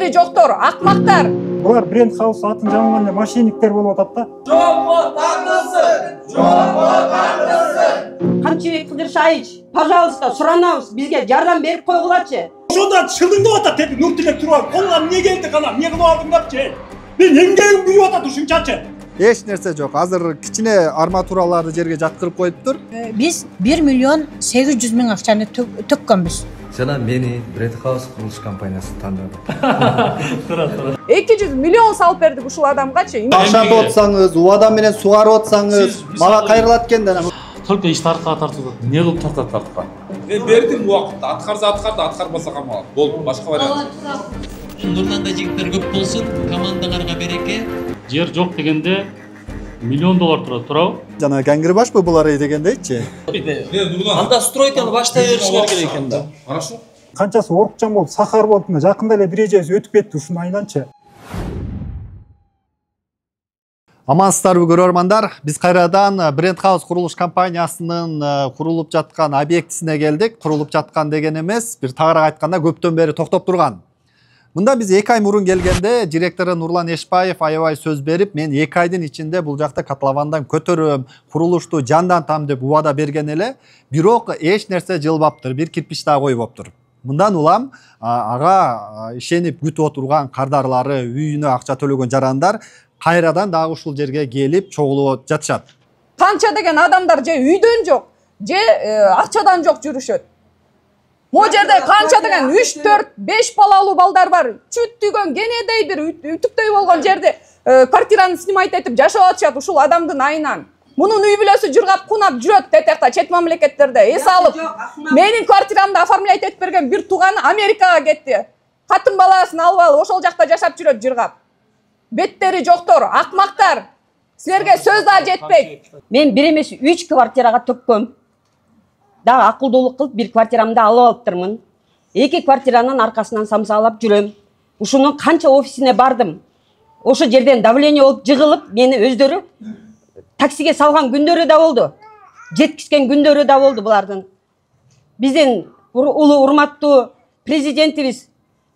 беттери жоктор, акмактар. Булар бренд хаус атын жамганда мошенниктер болуп атат да. Камчыбек Кыдыршаевич, пожалуйста, суранабыз, бизге жардам берип койгулачы. Ошондо чылдыңдап атат деп Нуртилек туруп алып, колуңан эмне келди кана, эмне кылып алдың депчи. Мен эмгегим күйүп атат ушунчачы. Эч нерсе жок. Азыр кичине арматураларды жерге жаткырып коюптур. Биз 1 миллион 800 миң акчаны төккөнбүз. Жана мени Бренд Хаус курулуш компаниясы тандады. 200 миллион салып бердик ушул адамгачы. Акчаны отсаңыз, убада менен сугарып отсаңыз, мага кайрылат экен да. Только иш тарткан тартылды. Эмне кылып тарткан? Мен бердим убакытта, аткарса аткарды, аткарбаса камалат. Болду, башка вариант. Нурланда жигиттер көп болсун, командаңарга береке. Жер жок дегенде $1 миллион турабы? Жана кеңири башпы булар дегендейчи. Анда стройканы баштай беришиңер керек экен да. Хорошо. Канчасы орукчан болуп, сахар болуп, жакында эле бир эжебиз өтүп кетти ушуну айланчы. Амансыздарбы көрөрмандар, биз кайрадан Бренд Хаус курулуш компаниясынын курулуп жаткан объектисине келдик. Курулуп жаткан деген эмес, бир тагыраак айтканда көптөн бери токтоп турган. Мында биз 2 ай мурун келгенде директору Нурлан Эшбаев аябай сөз берип, мен 2 айдын ичинде бул жакта котловандан көтөрөм, курулушту жандантам деп убада берген эле, бирок эч нерсе жылбаптыр, бир кирпич да койбоптур. Мындан улам ага ишенип күтүп отурган кардарлары, үйүнө акча төлөгөн жарандар кайрадан дагы ушул жерге келип чогулуп жатышат. Канча деген адамдар же үйдөн жок, же акчадан жок жүрүшөт. Могу жерде канча деген 3, 4, 5 балалуу балдар бар. Чүттүгөн кенедей бир үтүктөй болгон жерде квартираны снимать этип жашап атышат ушул адамдын айынан. Мунун үй бүлөсү жыргап кунап жүрөт тетекта чет мамлекеттерде. Эс алып, менин квартирамды оформлять этип берген бир тууганы Америкага кетти. Катын баласын алып алып ошол жакта жашап жүрөт жыргап. Беттери жоктор, акмактар. Силерге сөз да жетпейт. Мен бир эмес 3 квартирага төккөм. Дагы акылдуулук кылып бир квартирамды алып алыптырмын. 2 квартиранын аркасынан самсалап жүрөм. Ушунун канча офисине бардым. Ошо жерден давление болуп жыгылып, мени өздөрү таксиге салган күндөрү да болду. Жеткизген күндөрү да болду булардын. Биздин улуу урматтуу президентибиз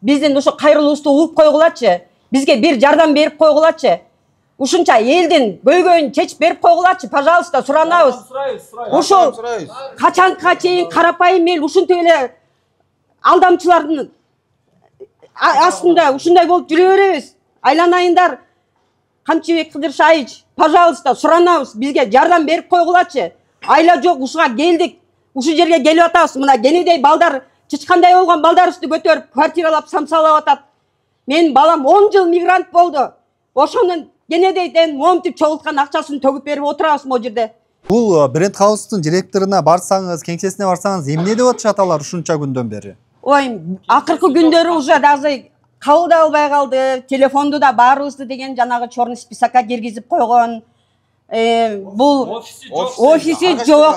биздин ошо кайрылуубузду угуп койгулачы. Бизге бир жардам берип койгулачы. Ушунча элдин көйгөйүн чечип берип койгулачы, пожалуйста, суранабыз. Ушул качанга чейин карапайым эл ушинтип эле алдамчылардын астында ушундай болуп жүрө беребиз. Айланайындар, Камчыбек Кыдыршаевич, пожалуйста, суранабыз, бизге жардам берип койгулачы. Айла жок, ушуга келдик. Ушу жерге келип атабыз. Мына кенедей балдар, чычкандай болгон балдарыбызды көтөрүп, квартиралап, самсалап атат. Мен балам 10 жыл мигрант болду. Ошонун кенедейден момтип чогулткан акчасын төгүп берип отурабыз могу жерде. Бул Бренд Хаустун директоруна барсаңыз, кеңсесине барсаңыз, эмне деп атышат алар ушунча күндөн бери? Ой, акыркы күндөрү уже даже кабыл албай калды. Телефонду да баарыбызды деген жанагы черный списокко киргизип койгон. Бул офиси жок,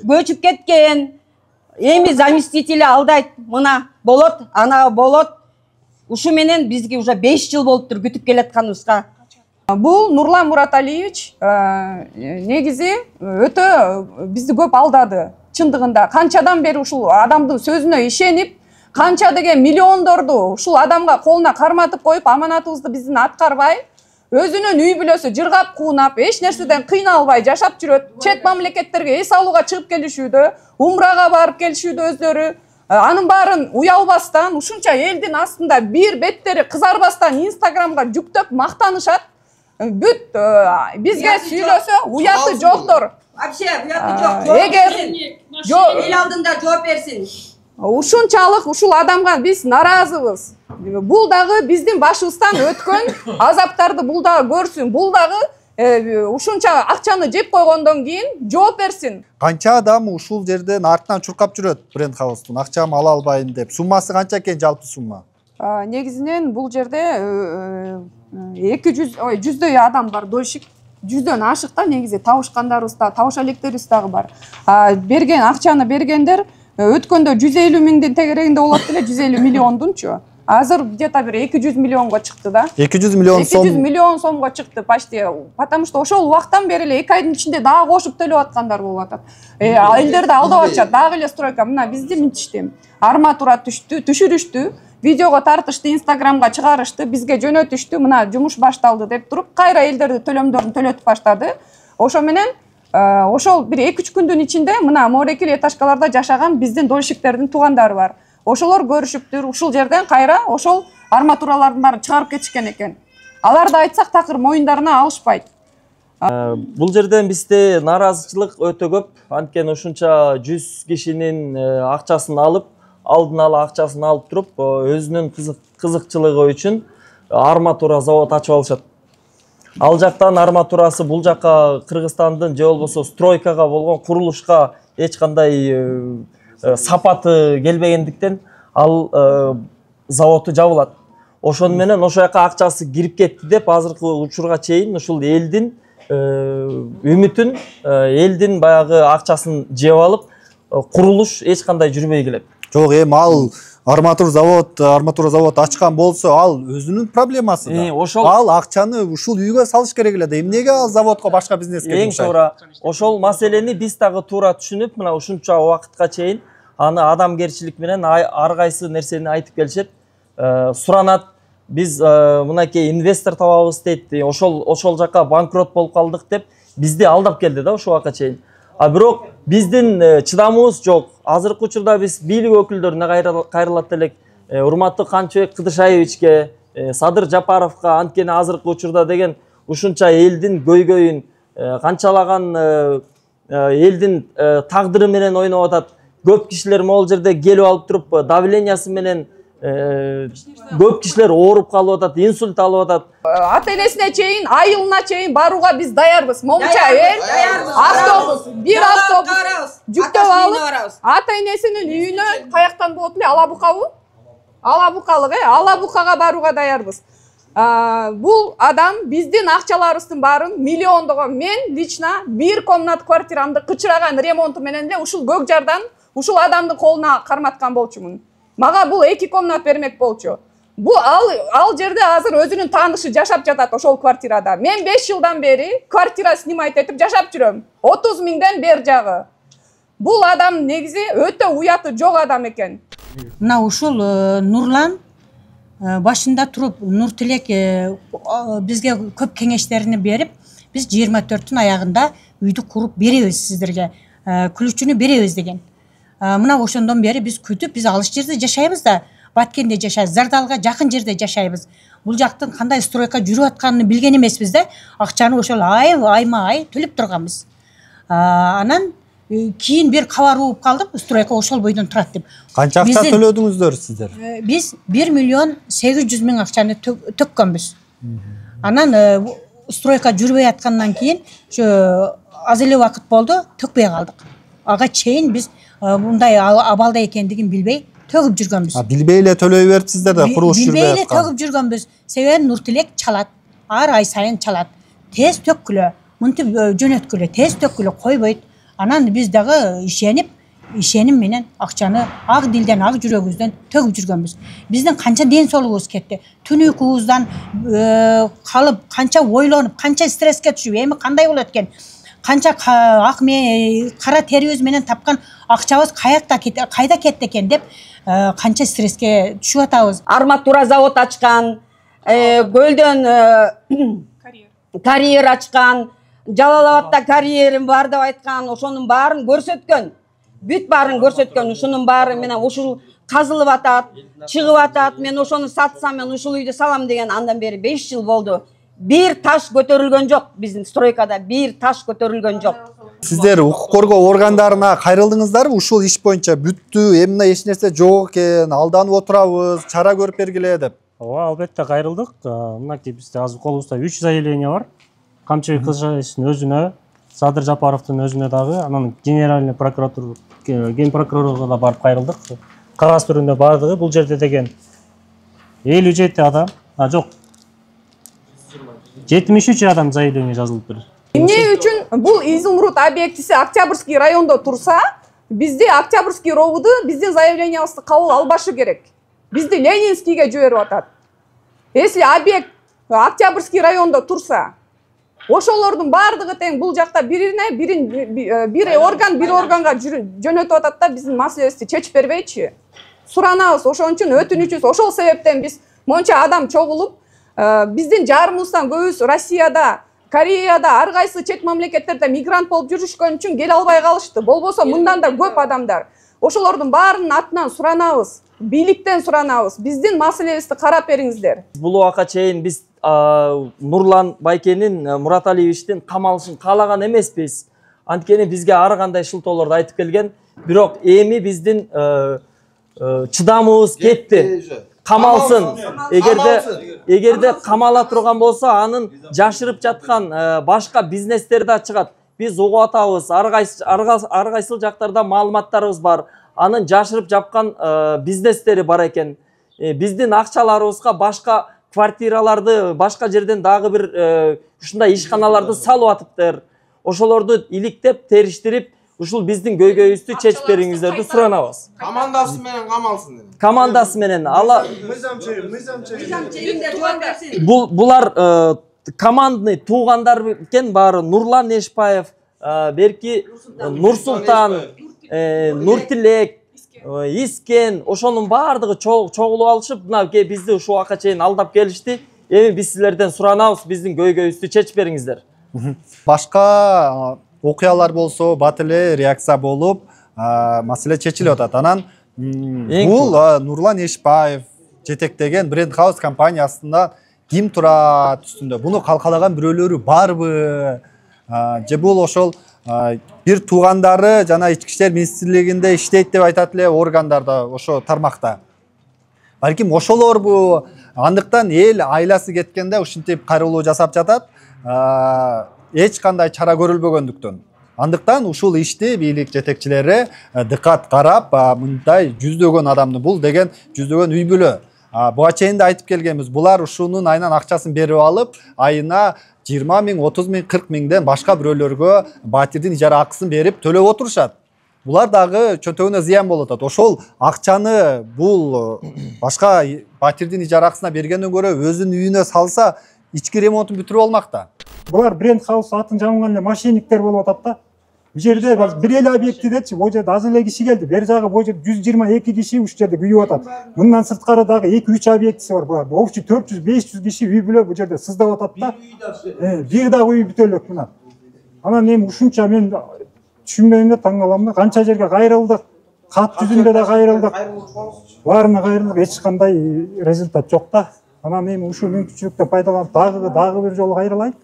көчүп кеткен. Эми заместители алдайт, мына болот, ана болот. Ушу менен бизге уже 5 жыл болуптур күтүп келатканыбызга. Бул Нурлан Мураталиевич негизи өтө бизди көп алдады. Чындыгында канчадан бери ушул адамдын сөзүнө ишенип, канча деген миллиондорду ушул адамга колуна карматып коюп, аманатыбызды биздин аткарбай, өзүнүн үй бүлөсү жыргап куунап, эч нерседен кыйналбай жашап жүрөт. Чет мамлекеттерге эс алууга чыгып келишүүдө, умрага барып келишүүдө өздөрү. Анын баарын уялбастан, ушунча элдин астында бир беттери кызарбастан Инстаграмга жүктөп мактанышат. Бүт бизге сүйлөсө уяты жоктор. Вообще уяты жок. Эгер эл алдында жооп берсин. Ушунчалык ушул адамга биз наразыбыз. Бул дагы биздин башыбыздан өткөн азаптарды бул дагы көрсүн. Бул дагы ушунча акчаны жеп койгондон кийин жооп берсин. Канча адам ушул жерден артынан чуркап жүрөт Бренд Хаустун, акчамы ала албайм деп. Суммасы канча экен, жалпы сумма? Негизинен бул жерде 100дөй адам бар, дольщик. 100дөн ашык да негизи, табышкандарыбыз да, табыш электерибиз дагы бар. Берген акчаны бергендер өткөндө 150 миңдин тегерегинде болот эле, 150 миллиондунчу. Азыр где-то бир 200 миллионго чыкты да. 200 миллион сом. 200 миллион сомго чыкты почти. Потому что ошол убактан бери эле 2 айдын ичинде дагы кошуп төлөп аткандар болуп атат. Элдерди алдап атышат, дагы эле стройка. Мына бизди мынтишти. Арматура түшүрүштү. видеого тартышты, Инстаграмга чыгарышты, бизге жөнөтүштү, мына жумуш башталды деп туруп, кайра элдерди төлөмдөрүн төлөтүп баштады. Ошо менен ошол бир 2-3 күндүн ичинде мына Морекил этажкаларда жашаган биздин дольщиктердин туугандары бар. Ошолор көрүшүптүр, ушул жерден кайра ошол арматуралардын баарын чыгарып кетишкен экен. Аларды айтсак такыр моюндарына алышпайт. Бул жерден бизде нааразычылык өтө көп. Анткени ушунча 100 кишинин акчасын алып, алдын ала акчасын алып туруп, өзүнүн кызыкчылыгы үчүн арматура завод ачып алышат. Ал жактан арматурасы бул жакка Кыргызстандын же болбосо стройкага болгон курулушка эч кандай сапаты келбегендиктен ал заводу жабылат. Ошону менен ошол жака акчасы кирип кетти деп азыркы учурга чейин ушул элдин үмүтүн, элдин баягы акчасын жеп алып, курулуш эч кандай жүрбөй келет. Жок, эми ал арматура завод ачкан болсо, ал өзүнүн проблемасы да. Ал акчаны ушул үйгө салыш керек эле да. Эмнеге ал заводко башка бизнеске жумшайт? Эң туура ошол маселени биз дагы туура түшүнүп, мына ушунча убакытка чейин аны адамгерчилик менен ар кайсы нерсени айтып келишет. Суранат, биз мынакей инвестор табабыз дейт, ошол жака банкрот болуп калдык деп бизди алдап келди да ошол убакка чейин. А бирок биздин чыдамыбыз жок. Азыркы учурда биз бийлик өкүлдөрүнө кайрылат элек, урматтуу Канчыбек Кыдышаевичке, Садыр Жапаровго, анткени азыркы учурда деген ушунча элдин көйгөйүн, канчалаган элдин тагдыры менен ойноп атат. Көп кишилер могул жерде келип алып туруп, давлениясы менен көп кишилер ооруп калып атат, инсульт алып атат. Ата энесине чейин, айылына чейин барууга биз даярбыз. Момча автобус, бир автобус жүктөп алып, ата энесинин үйүнө каяктан болот эле, Алабукабы? Алабукалык, Алабукага барууга даярбыз. Бул адам биздин акчаларыбыздын баарын миллиондогон, мен лично бир комнат квартирамды кычыраган ремонту менен эле ушул Көкжардан ушул адамдын колуна карматкан болчумун. Мага бул 2 комнат бермек болчу. Бул ал жерде азыр өзүнүн таанышы жашап жатат ошол квартирада. Мен 5 жылдан бери квартира снимать этип жашап жүрөм. 30 миңден бер жагы. Бул адам негизи өтө уяты жок адам экен. Мына ушул Нурлан башында туруп, Нуртилек бизге көп кеңештерин берип, биз 24-түн аягында үйдү куруп беребиз сиздерге, күлүчүнү беребиз деген. Мына ошондон бери биз күтүп, биз алыс жерде жашайбыз да, Баткенде жашайбыз, Зардалга жакын жерде жашайбыз. Бул жактын кандай стройка жүрүп атканын билген эмеспиз да, акчаны ошол айма-ай төлөп турганбыз. Анан кийин бир кабар угуп калдык, стройка ошол бойдон турат деп. Канча акча төлөдүңүздөр сиздер? Биз 1 миллион 800 миң акчаны төккөнбүз. Анан стройка жүрбөй аткандан кийин аз эле убакыт болду, төкпөй калдык. Ага чейин биз мындай абалда экендигин билбей төгүп жүргөнбүз. Билбей эле төлөй берипсиздер да, курулуш жүрбөй аткан. Билбей эле төгүп жүргөнбүз. Себеби Нуртилек чалат, ар ай сайын чалат. Тез төккүлө, мынтип жөнөткүлө, тез төккүлө койбойт. Анан биз дагы ишеним менен акчаны ак дилден, ак жүрөгүбүздөн төгүп жүргөнбүз. Биздин канча ден соолугубуз кетти. Түн уйкубуздан калып, канча ойлонуп, канча стресске түшүп, эми кандай болот экен? Канча кара терибиз менен тапкан акчабыз кайда кетти экен деп канча стресске түшүп атабыз. Арматура завод ачкан, көлдөн карьер ачкан, Жалал-Абадта карьерим бар деп айткан, ошонун баарын көрсөткөн. Бүт баарын көрсөткөн, ушунун баары менен ушул казылып атат, чыгып атат. Мен ошону сатсам, мен ушул үйдү салам деген андан бери 5 жыл болду. Бир таш көтөрүлгөн жок, биздин стройкада бир таш көтөрүлгөн жок. Сиздер укук коргоо органдарына кайрылдыңыздарбы? Ушул иш боюнча бүттү, эмне эч нерсе жок экен, алданып отурабыз, чара көрүп бергиле деп. Ооба, албетте кайрылдык. Мынакей бизде азыр колубузда 3 заявление бар. Камчыбек Кыдышаевичтин өзүнө, Садыр Жапаровдун өзүнө дагы, анан генеральный прокуратура, ген прокурорго да барып кайрылдык. Кагаз түрүндө бардыгы бул жерде деген 57 адам, жок. 73 адам заявление жазылыптыр. Эмне үчүн бул изумруд объектиси Октябрьский райондо турса, бизде Октябрьский ровуду биздин заявлениябызды кабыл албашы керек. Бизди Ленинскийге жиберип атат. Если объект Октябрьский райондо турса, ошолордун бардыгы тең бул жакта бир органга жөнөтүп атат да биздин маселебизди чечип бербейчи. суранабыз, ошон үчүн өтүнүчүбүз. Ошол себептен биз монча адам чогулуп, биздин жарымыбыздан көбүсү Россияда, Кореяда, ар кайсы чет мамлекеттерде мигрант болуп жүрүшкөн үчүн келе албай калышты. Болбосо мындан да көп адамдар. Ошолордун баарынын атынан суранабыз, бийликтен суранабыз. Биздин маселебизди карап бериңиздер. Бул убакка чейин биз Нурлан Байкенин Мураталиевичтин камалышын каалаган эмеспиз. Анткени бизге ар кандай шылтоолорду айтып келген, бирок эми биздин чыдамыбыз кетти. Камалсын. Эгерде камала турган болсо, анын жашырып жаткан башка бизнестерди ачыгат. Биз угуп атабыз, ар кайсыл жактарда маалыматтарыбыз бар. Анын жашырып жапкан бизнестери бар экен. Биздин акчаларыбызга башка квартираларды, башка жерден дагы бир ушундай ишканаларды салып атыптыр. Ошолорду иликтеп, териштирип, ушул биздин көйгөйүбүздү чечип бериңиздерди суранабыз. Командасы менен камалсын. Командасы менен ала булар командный туугандар экен баары. Нурлан Эшпаев, берки Нурсултан, Нуртилек, Искен, ошонун баардыгы чогулуп алышып, мына бизди ушул убакка чейин алдап келишти. Эми биз силерден суранабыз, биздин көйгөйүбүздү чечип бериңиздер. Башка окуялар болсо, бат эле реакция болуп, маселе чечилип атат. Анан бул Нурлан Эшпаев жетектеген Бренд Хаус компаниясында ким турат үстүндө? Буну калкалаган бирөөлөрү барбы? Же бул ошол бир туугандары жана ички иштер министрлигинде иштейт деп айтат эле органдарда, ошо тармакта. Балким ошолорбу? Андыктан эл айласы кеткенде ушинтип кайрылуу жасап жатат. Эч кандай чара көрүлбөгөндүктөн. Андыктан ушул ишти бийлик жетекчилери дыкат карап, мындай жүздөгөн адамды, бул деген жүздөгөн үй бүлө. Буга чейин да айтып келгенбиз, булар ушунун айынан акчасын берип алып, айына 20 миң, 30 миң, 40 миңден башка бирөөлөргө батирдин ижара акысын берип төлөп отурушат. Булар дагы чөнтөгүнө зыян болуп атат. Ошол акчаны бул башка батирдин ижара акысына бергенден көрө өзүнүн үйүнө салса, ички ремонтун бүтүрүп алмак да. Булар Бренд Хаус атын жамган эле мошенниктер болуп атат да. Бул жерде бир эле объектидечи, бул жерде аз эле киши келди. Бер жагы бул жерде 122 киши ушул жерде күйүп атат. Мындан сырткары дагы 2-3 объектиси бар булар. Общий 400-500 киши үй бүлө бул жерде сыздап атат да. Бир дагы үй бүтө элек мына. Анан эми ушунча мен түшүнбөйм да, таң калам да. Канча жерге кайрылдык, кат жүзүндө да кайрылдык. Баарына кайрылдык, эч кандай результат жок да. Анан эми ушул мүмкүнчүлүктөн пайдаланып дагы бир жолу кайрылайын.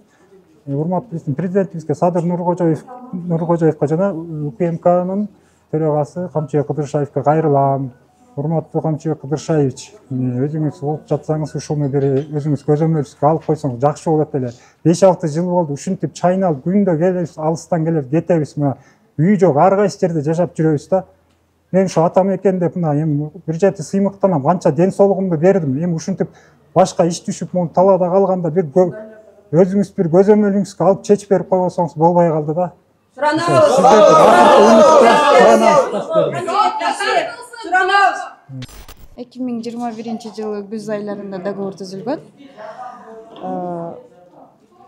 Урматтуу биздин президентибизге Садыр Нуркожоевго жана УКМКнын төрагасы Камчыбек Кыдыршаевге кайрылам. Урматтуу Камчыбек Кыдыршаевич, өзүңүз болуп жатсаңыз, ушуну бир өзүңүз көзөмөлүңүзгө алып койсоңуз жакшы болот эле. 5-6 жыл болду ушинтип чайналып, күндө келебиз, алыстан келип кетебиз. Мына үй жок, ар кайсы жерде жашап жүрөбүз да. Мен ушу атам экен деп мына эми бир жети сыймыктанам, канча ден соолугумду бердим. Эми ушинтип башка иш түшүп, муну талаада калганда бир өзүңүз бир көзөмөлүңүзгө алып чечип берип койбосоңуз болбой калды да. Суранабыз. 2021 күз айларында договор түзүлгөн.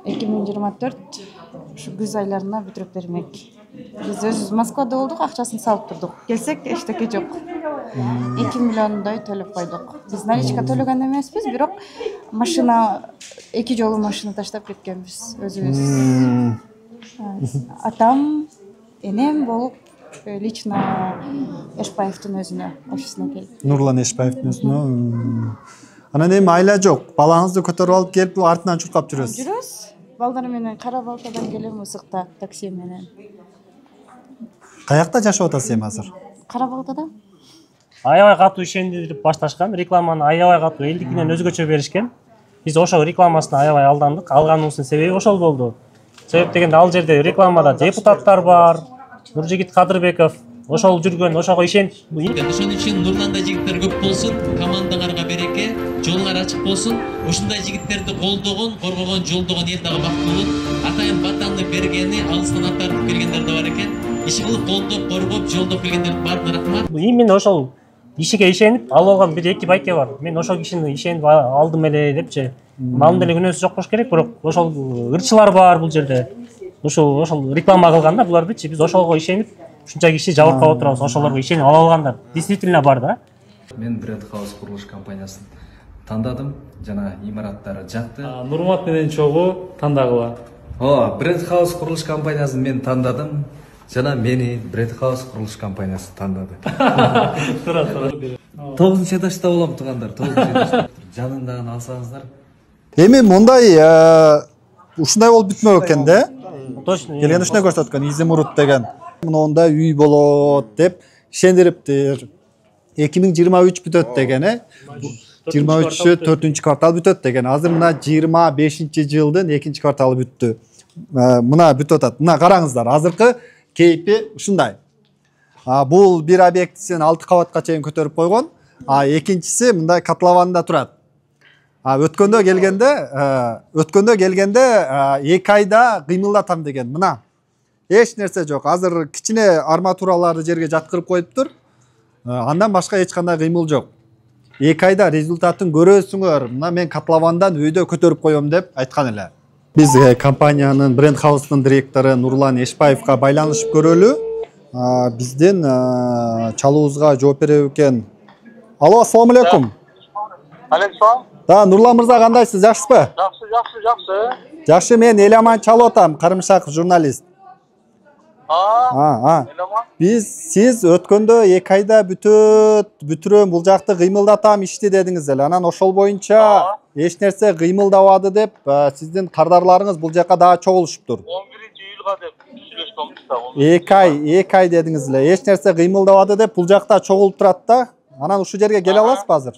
2024 ушу күз айларына бүтүрүп бермек. Биз өзүбүз Москвада болдук, акчасын салып турдук. Келсек эчтеке жок. 2 миллиондой төлөп койдук. Биз наличка төлөгөн эмеспиз, бирок машина 2 жолу машина таштап кеткенбиз өзүбүз. Атам, энем болуп лично Эшпаевдин өзүнө, офисине келип. Нурлан Эшпаевдин өзүнө. Анан эми айла жок. Балаңызды көтөрүп алып келип, артынан чуркап жүрөсүз. Жүрөбүз. Балдар менен Кара Балтадан келем, Ысыкта такси менен. Каякта жашап атасыз эми азыр? Кара Балтада. Аябай катуу ишендирип башташкан, рекламаны аябай катуу элдикинен өзгөчө беришкен. Биз ошол рекламасына аябай алдандык. Алганыбыздын себеби ошол болду. Себеп дегенде ал жерде рекламада депутаттар бар, Нуржигит Кадырбеков, ошол жүргөн, ошого ишенип. Ошон үчүн Нурланда жигиттер көп болсун, командаңарга береке, жолуңар ачык болсун. Ушундай жигиттерди колдогон, коргогон, жолдогон эл дагы бактылуу болот. Атайын батаңды бергени, алыстан аттартып келгендер да бар экен. Иши кылып, колдоп, коргоп, жолдоп келгендерге баардыгына рахмат. Именно ошол ишиге ишенип алып алган бир эки байке бар. Мен ошол кишини ишенип алдым эле депчи. Анын деле күнөөсү жок болуш керек, бирок ошол ырчылар бар бул жерде. Ошол реклама кылганда булардычы биз ошолго ишенип ушунча киши жабыркап отурабыз, ошолорго ишенип ала алгандар. Действительно бар да. Мен Бренд Хаус курулуш компаниясын тандадым. Жана имараттары жакты. Нурмат менен чогуу тандагыла. Бренд Хаус курулуш компаниясын мен тандадым. Жана мени Бренд Хаус курулуш компаниясы тандады. Тура. 9 этажда болом туугандар. 9 этажда. Жанындагын алсаңыздар. Эми мындай ушундай болуп бүтмөк экен да. Точно. Келгенде ушуну көрсөткөн Изимурут деген. Мындай үй болот деп ишендириптир. 2023 бүтөт деген 23 4 квартал бүтөт деген. Азыр мына 25-жылдын 2 кварталы бүттү. Мына бүтүп атат. Мына караңыздар. Азыркы кейпи ушундай. Бул бир объектисин 6 кабатка чейин көтөрүп койгон. Экинчиси мындай котлованда турат. Өткөндө келгенде 2 айда кыймылдатам деген. Мына эч нерсе жок. Азыр кичине арматураларды жерге жаткырып коюптур. Андан башка эч кандай кыймыл жок. 2 айда результатын көрөсүңөр. Мына мен котловандан үйдө көтөрүп коем деп айткан эле. Биз компаниянын Бренд Хаустун директору Нурлан Эшбаевга байланышып көрөлү. Биздин чалуубузга жооп берет экен. Алло, ассаламу алейкум. Алейкум. Да, Нурлан мырза кандайсыз? Жакшысызбы? Жакшы. Жакшы, мен Эламан чалып атам, Карымшак журналист. Сиз өткөндө 2 айда бүтүрөм, бул жакты кыймылдатам ишти дедиңиз эле. Анан ошол боюнча эч нерсе кыймылдабады деп, сиздин кардарларыңыз бул жака дагы чогулушуптур. 11-июлга деп сүйлөшкөнбүз да. 2 ай дедиңиз эле. Эч нерсе кыймылдабады деп бул жакта чогулуп турат да. Анан ушул жерге келе аласызбы азыр?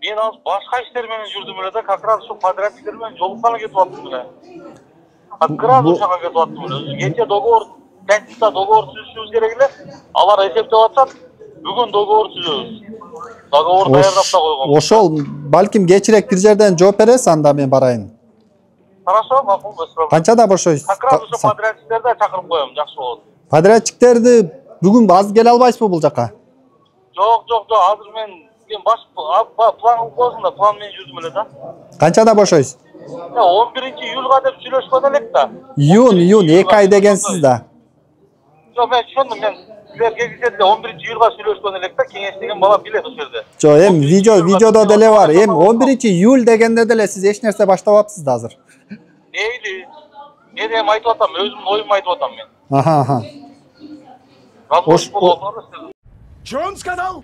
Мен азыр башка иштер менен жүрдүм эле да, как раз ушу подрядчиктер менен жолукканы кетип аттым эле. Открытый ушага кетип аттым эле. Кече договор, пятница договор түзүшүбүз керек эле. Алар эсептеп атышат. Бүгүн договор түзөбүз. Договор даярдап да койгон. Ошол балким кечирээк бир жерден жооп бересиз, анда мен барайын. Хорошо, макул, без проблем. Канчада бошойсуз? Как раз ушу подрядчиктерди чакырып коем, жакшы болот. Подрядчиктерди бүгүн азыр келе албайсызбы бул жака? Жок, азыр мен баш план кылып коесуң да, план менен жүрдүм эле да. Канчада бошойсуз? 11-июлга деп сүйлөшкөн элек да. Июнь, 2 ай дегенсиз да. Жок, мен түшүндүм, мен силерге кезетте 11-июлга сүйлөшкөн элек да, кеңеш деген бала билет ошол жерде. Жок, видеодо деле бар. 11-июль дегенде деле сиз эч нерсе баштабапсыз да азыр. Мейли. Мен эми айтып атам, өзүмдүн оюмду айтып атам мен. Аха. Что он сказал?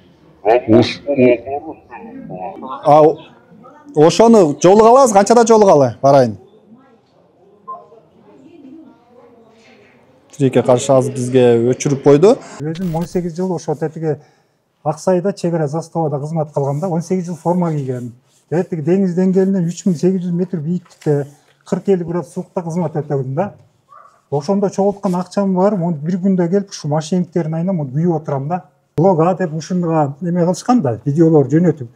Ошону жолугалы, канчада жолугалы барайын? Тиреке каршы азыр бизге өчүрүп койду. Өзүм 18 жыл ошо тетиги Аксайда чек ара заставада кызмат кылганда 18 жыл форма кийген. Тетиги деңиз деңгээлинен 3800 метр бийиктикте 40-50 градус суукта кызмат өтөдүм да. Ошондо чогулткан акчам бар, бир күндө келип ушу машиниктерин айнам, күйүп отурам да. Блога деп ушунга неме кылышкан да, видеолор жөнөтүп.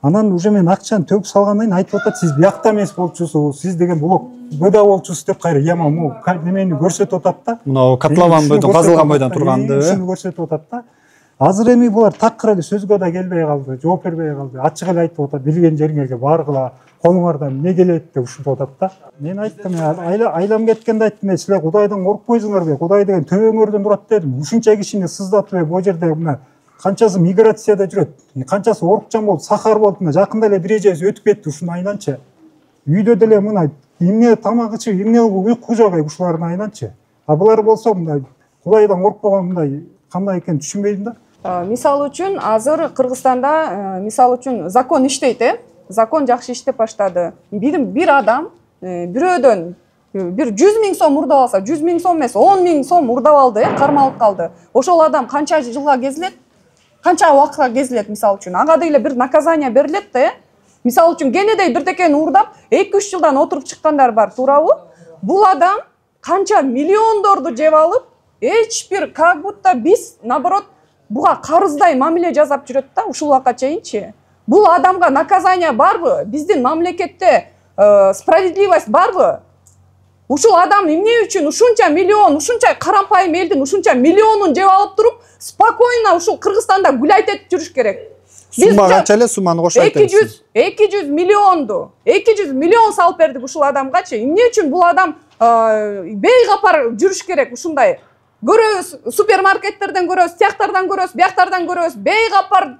Анан уже мен акчаны төгүп салгандан кийин айтып атат, сиз биякта эмес болчусуз, сиз деген блог бөдө болчусуз деп кайра яма немени көрсөтүп атат да. Мына котлован бойдон, казылган бойдон турганды. Ушуну көрсөтүп атат да. Азыр эми булар такыр эле сөзгө да келбей калды, жооп бербей калды. Ачык эле айтып атат, билген жериңерге баргыла, колуңардан эмне келет деп ушинтип атат да. Мен айттым, айлам кеткенде айттым, силер Кудайдан коркпойсуңарбы? Кудай деген төбөңөрдөн турат дедим. Ушунча кишини сыздатып, бул жерде мына канчасы миграцияда жүрөт, канчасы орукчан болуп, сахар болуп, мына жакында эле бир эжебиз өтүп кетти ушунун айнанчы. Үйдө деле мына эмне тамак ичип, эмне уйку жок ушулардын айнанчы. Булар болсо мындай Кудайдан коркпогон мындай кандай экенин түшүнбөйм да. Мисалы үчүн азыр Кыргызстанда мисалы үчүн закон иштейт, закон жакшы иштеп баштады. Бир адам бирөөдөн бир 100 000 сом урдап алса, 100 000 сом эмес, 10 000 сом урдап алды, кармалып калды. Ошол адам канча жылга кезилет? Канча убакытка кезилет мисалы үчүн? Ага деле бир наказание берилет да. Мисалы үчүн кенедей бирдекени урдап 2-3 жылдан отуруп чыккандар бар, туурабы? Бул адам канча миллиондорду жеп алып, эч бир как будто биз наоборот буга карыздай мамиле жасап жүрөт да ушул убакка чейинчи. Бул адамга наказание барбы? Биздин мамлекетте справедливость барбы? Ушул адам эмне үчүн ушунча миллион, ушунча карампайым элдин ушунча миллионун жеп алып туруп, спокойно ушул Кыргызстанда гулять этип жүрүш керек. Сумма канча эле сумманы кошо айтыңыз. 200 миллионду, 200 миллион салып бердик ушул адамгачы. Эмне үчүн бул адам бейгапар жүрүш керек ушундай? көрөбүз, супермаркеттерден көрөбүз, цехтардан көрөбүз, бияктардан көрөбүз. Бейгапар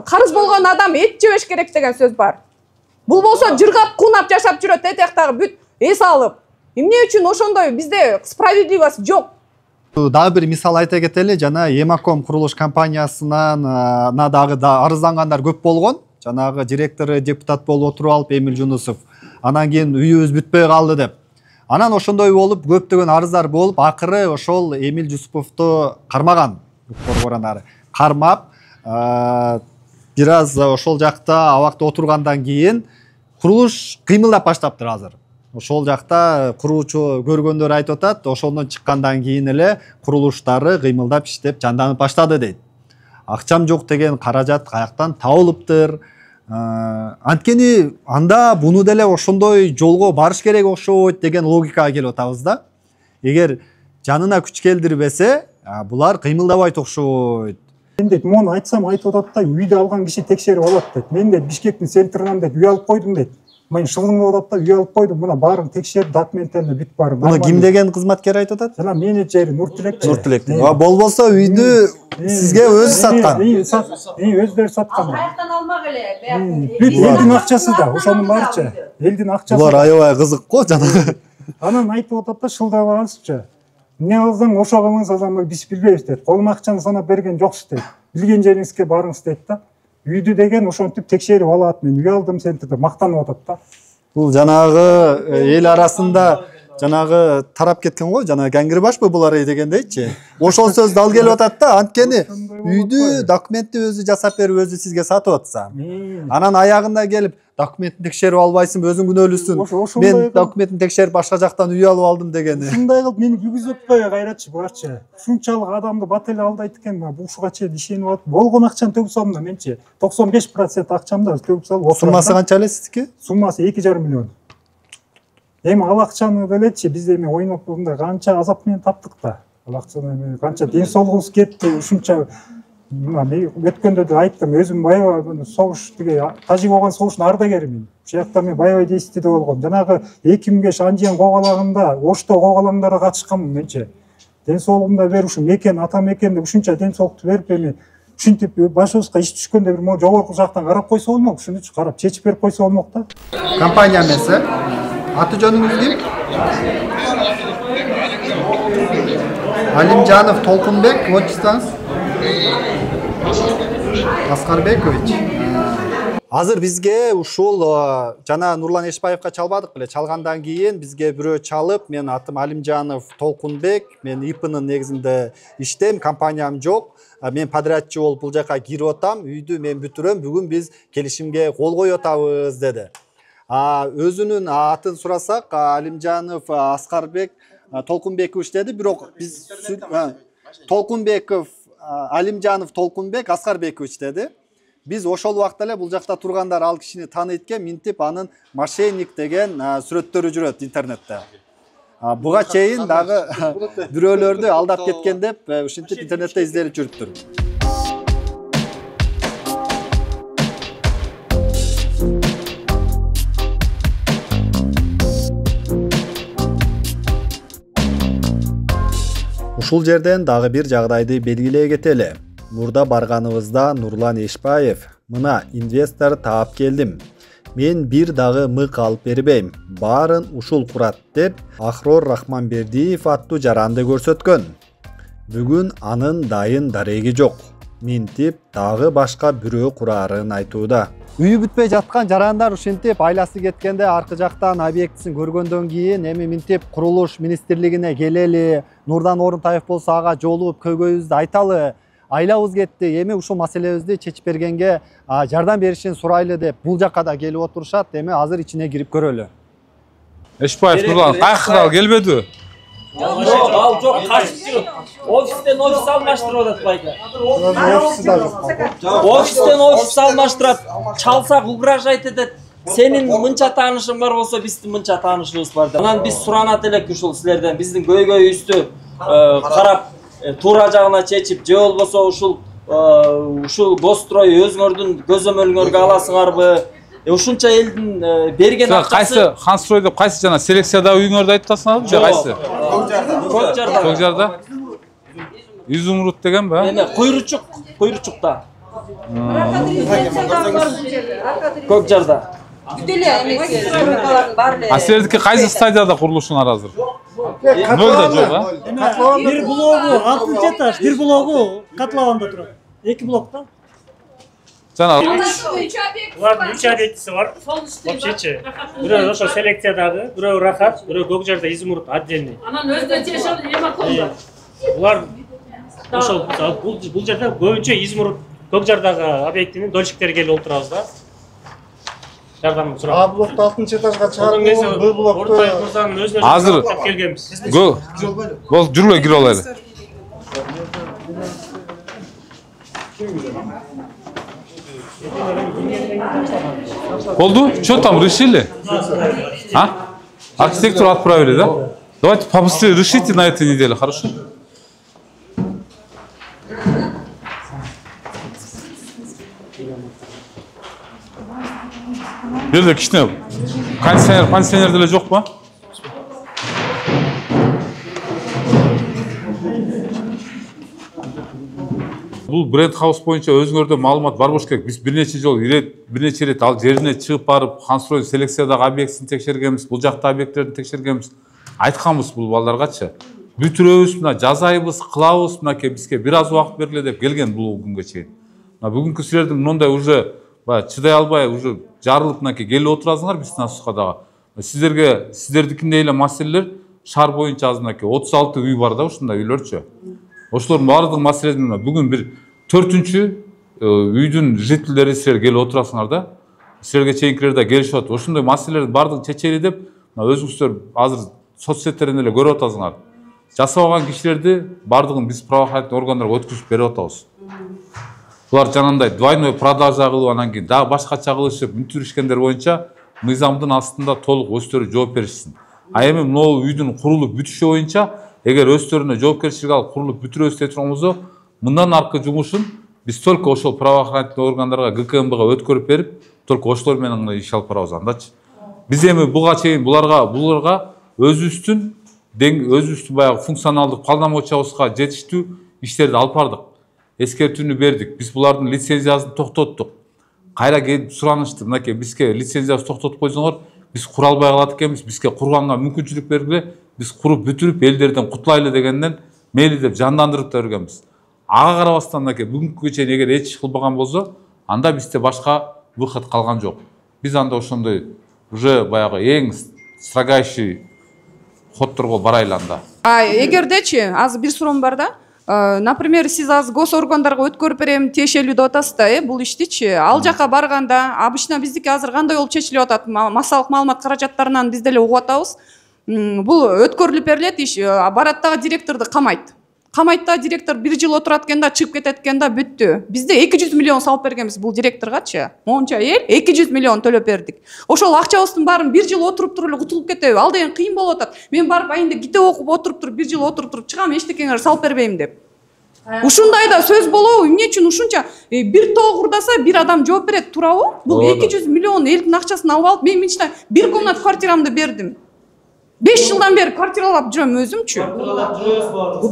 карыз болгон адам эт жебеш керек деген сөз бар. Бул болсо жыргап, кунап жашап жүрөт, этектагы бүт эс алып. Эмне үчүн ошондой бизде справедливость жок? Дагы бир мисал айта кетели, жана Емаком курулуш компаниясынан дагы арыздангандар көп болгон. Жанагы директору депутат болуп отуруп алып Эмил Жунусов. Анан кийин үйүбүз бүтпөй калды деп. Анан ошондой болуп көптөгөн арыздар болуп, акыры ошол Эмил Жусуповду кармаган. Коргоранары кармап, бир аз ошол жакта абакта отургандан кийин курулуш кыймылдап баштаптыр азыр. Ошол жакта куруучу көргөндөр айтып атат, ошондон чыккандан кийин эле курулуштары кыймылдап иштеп жанданып баштады дейт. Акчам жок деген каражат каяктан табылыптыр? Анткени анда буну деле ошондой жолго барыш керек окшойт деген логикага келип атабыз да. Эгер жанына күч келдирбесе, булар кыймылдабайт окшойт. Мен дейт, мону айтсам айтып атат да, үйдү алган киши текшерип алат дейт. Мен дейт, Бишкектин центринен дейт, үй алып койдум дейт. Мен шылыңып атат да, үй алып койдум, мына баарын текшерип, документтерин бүт баарын. Муну ким деген кызматкер айтып атат? Жана менеджери Нуртилек. Нуртилек. Болбосо үйдү сизге өзү саткан. Өздөрү саткан. Каяктан алмак эле. Бүт элдин акчасы да, ошонун баарычы. Элдин акчасы. Булар аябай кызык го жана. Анан айтып атат да, шылдабагансызчы. Эмне кылсаң ошо кылыңыз, азам биз билбейбиз дейт. Колума акчаны санап берген жоксуз дейт. Билген жериңизге барыңыз дейт да. Үйдү деген ошентип текшерип алат. Мен үй алдым центрде, мактанып атат да. Бул жанагы эл арасында жанагы тарап кеткен го, жана Гангирбашпы булар дегендейчи. Ошол сөз дал келип атат да, анткени үйдү документти өзү жасап берип, өзү сизге сатып атса. Анан аягында келип документин текшерип албайсыңбы, өзүң күнөөлүүсүн. Мен документин текшерип башка жактан үй алып алдым дегени. Ушундай кылып мени күгүзүп атпайбы кайратчы буларчы. Ушунчалык адамды бат эле алдайт экен, ушуга чейин ишенип атып, болгон акчаны төгүп салдым да менчи. 95% акчамды төгүп салып отурдум. Суммасы канча эле сиздики? Суммасы 2,5 миллион. Эми ал акчаны делечи биз эми ойноп мындай канча азап менен таптык да. Ал акчаны эми канча ден соолугубуз кетти, ушунча өткөндө да айттым, өзүм аябай согуш тиги тажик болгон согуштун ардагеримин. Ушул жакта мен аябай действиеде болгом. Жанагы 2005 Анжиян коогалагында, Ошто коогалагандарга катышканмын менчи. Ден соолугумда берушум мекен, ата мекен деп ушунча ден соолукту берип эми ушинтип башыбызга иш түшкөндө бир могу жогорку жактан карап койсо болмок, ушунучу карап чечип берип койсо болмок да. Компания эмеси. Аты жөнүңүз ким? Алимжанов Толкунбек, отчествоңуз? Аскарбекович. Азыр бизге ушул жана Нурлан Эшбаевка чалбадык беле. Чалгандан кийин бизге бирөө чалып, мен атым Алимжанов Толкунбек, мен ИПнын негизинде иштейм, компаниям жок. Мен подрядчы болуп бул жака кирип атам, үйдү мен бүтүрөм, бүгүн биз келишимге кол коюп атабыз деди. Өзүнүн атын сурасак, Алимжанов Аскарбек Толкунбекович деди, бирок биз Толкунбеков Алимжанов Толкунбек Аскарбекович деди. Биз ошол убакта эле бул жакта тургандар ал кишини тааныйт экен, минтип анын мошенник деген сүрөттөрү жүрөт интернетте. Буга чейин дагы бирөөлөрдү алдап кеткен деп ушинтип интернетте изделип жүрүптүр. Ушул жерден дагы бир жагдайды белгилей кетели. Мурда барганыбызда Нурлан Эшбаев, мына инвестор таап келдим. Мен бир дагы мык алып бербейм. Баарын ушул курат деп Ахрор Рахманбердиев аттуу жаранды көрсөткөн. Бүгүн анын дайын дареги жок. Минтип дагы башка бирөө курарын айтууда. Үйү бүтпөй жаткан жарандар ушинтип айласы кеткенде аркы жактан объектисин көргөндөн кийин эми минтип курулуш министрлигине келели, Нурдан Орунтаев болсо ага жолугуп көйгөйүбүздү айталы. Айлабыз кетти, эми ушул маселебизди чечип бергенге жардам беришин сурайлы деп бул жакка да келип отурушат. Эми азыр ичине кирип көрөлү. Эшбаев Нурлан кайыкка келбеди? Жок, ал жок, качып жүрүп. Офистен офис алмаштырып атат байка. Офистен офис алмаштырат. Чалсак угрожать этет. Сенин мынча таанышың бар болсо, биздин мынча таанышыбыз бар деп. Анан биз суранат элек ушул силерден, биздин көйгөйүбүздү карап туура жагына чечип, же болбосо ушул Гострой өзүңөрдүн көзөмөлүңөргө аласыңарбы? Ушунча элдин берген акчасы. Кайсы Ханстрой деп кайсы жана селекцияда үйүңөрдү айтып атасыңарбы же кайсы? Көкжарда. Көкжарда. Изумруд деген ба? Эме Куйручукта. Көк жарда. А силердики кайсы стадияда курулушуңар азыр? Нөлдө жок, а? Бир блогу 6 этаж, бир блогу котлованда турат. 2 блокта. Жана Булардын 3 объектиси бар. Вообще-чи. Бирөө ошо селекциядагы, бирөө Рахат, бирөө Көкжарда Изумруд отдельный. Анан өзүнө тиешелүү эме кылды. Булар ошол бул жерде көбүнчө Изумруд Көкжардагы объектинин дольщиктери келип олтурабыз да. Жардам сурап. А блокто 6-этажга чыгып, Б блокто азыр келгенбиз. Бол жүрүп эле кире алайлы. Болду? Что там, решили? А? Архитектуру отправили, да? Давайте побыстрее решите на этой неделе, хорошо? Берде кичине кондиционер деле жок па? Бул бренд хаус боюнча өзүңөрдө маалымат бар болуш керек. Биз бир нече жол бир нече рет ал жерине чыгып барып, Хансрой селекциядагы объектисин текшергенбиз, бул жакта объекттерди текшергенбиз. Айтканбыз бул балдаргачы. Бүтүрөбүз, мына жазайбыз, кылабыз, мынакей бизге бир аз убакыт бергиле деп келген бул күнгө чейин. Мына бүгүнкү силердин мындай уже чыдай албай, уже жарылып мынакей келип отурасыңар биздин Асукадагы. Сиздердикиндей эле маселелер шаар боюнча азыр мынакей 36 үй бар да, ушундай үйлөрчү. Ошолордун баардык маселесин бүгүн бир 4-үнчү үйдүн жителдери силер келип отурасыңар да. Силерге чейинкилер да келишип атат. Ошондой маселелерди баардыгын чечели деп өзүңүздөр азыр соцсеттерден эле көрүп атасыңар. Жасабаган кишилерди баардыгын биз правоохранительный органдарга өткүзүп берип атабыз. Булар жанагындай двойной продажа кылып, анан кийин дагы башкача кылышып, мүнтүрүшкендер боюнча мыйзамдын астында толук өздөрү жооп беришсин. А эми могу үйдүн курулуп бүтүшү боюнча эгер өздөрүнө жоопкерчилик алып курулуп бүтүрөбүз деп турганбызда, мындан аркы жумушун биз только ошол правоохранительный органдарга, ГКМБга өткөрүп берип, только ошолор менен иш алып барабыз андачы. Биз эми буга чейин буларга өзүбүздүн баягы функционалдык полномочиябызга жетиштүү иштерди алып бардык. Эскертүүнү бердик. Биз булардын лицензиясын токтоттук. Кайра келип суранышты, мынакей бизге лицензиясы токтотуп койсоңор, биз кура албай калат экенбиз, бизге курганга мүмкүнчүлүк бергиле, биз куруп бүтүрүп элдерден кутулайлы дегенден мейли деп жандандырып да жүргөнбүз. Ага карабастан мынакей бүгүнкүгө чейин эгер эч иш кылбаган болсо, анда бизде башка выход калган жок. Биз анда ошондой уже баягы эң строгайший ходторго барайлы анда. Эгердечи, азыр бир суроом бар да. Например, сиз азыр госоргандарга өткөрүп берем, тиешелүү деп атасыз да, бул иштичи. Ал жака барганда, обычно биздики азыр кандай болуп чечилип атат? Массалык маалымат каражаттарынан биз деле угуп атабыз. Бул өткөрүлүп берилет, иш барат дагы директорду камайт. Камайт да директор 1 жыл отурат экен да, чыгып кетет экен да, бүттү. Бизде 200 миллион салып бергенбиз бул директоргачы. Монча эл 200 миллион төлөп бердик. Ошол акчабыздын баарын 1 жыл отуруп туруп эле кутулуп кетеби? Ал деген кыйын болуп атат. Мен барып айында китеп окуп отуруп туруп 1 жыл отуруп туруп чыгам, эчтекеңер салып бербейм деп. Ушундай да сөз болобу? Эмне үчүн ушунча бир тоо курдаса бир адам жооп берет, туурабы? Бул 200 миллион элдин акчасын алып алып, мен мынча 1 комнат квартирамды бердим. 5 жылдан бери квартиралап жүрөм өзүмчү.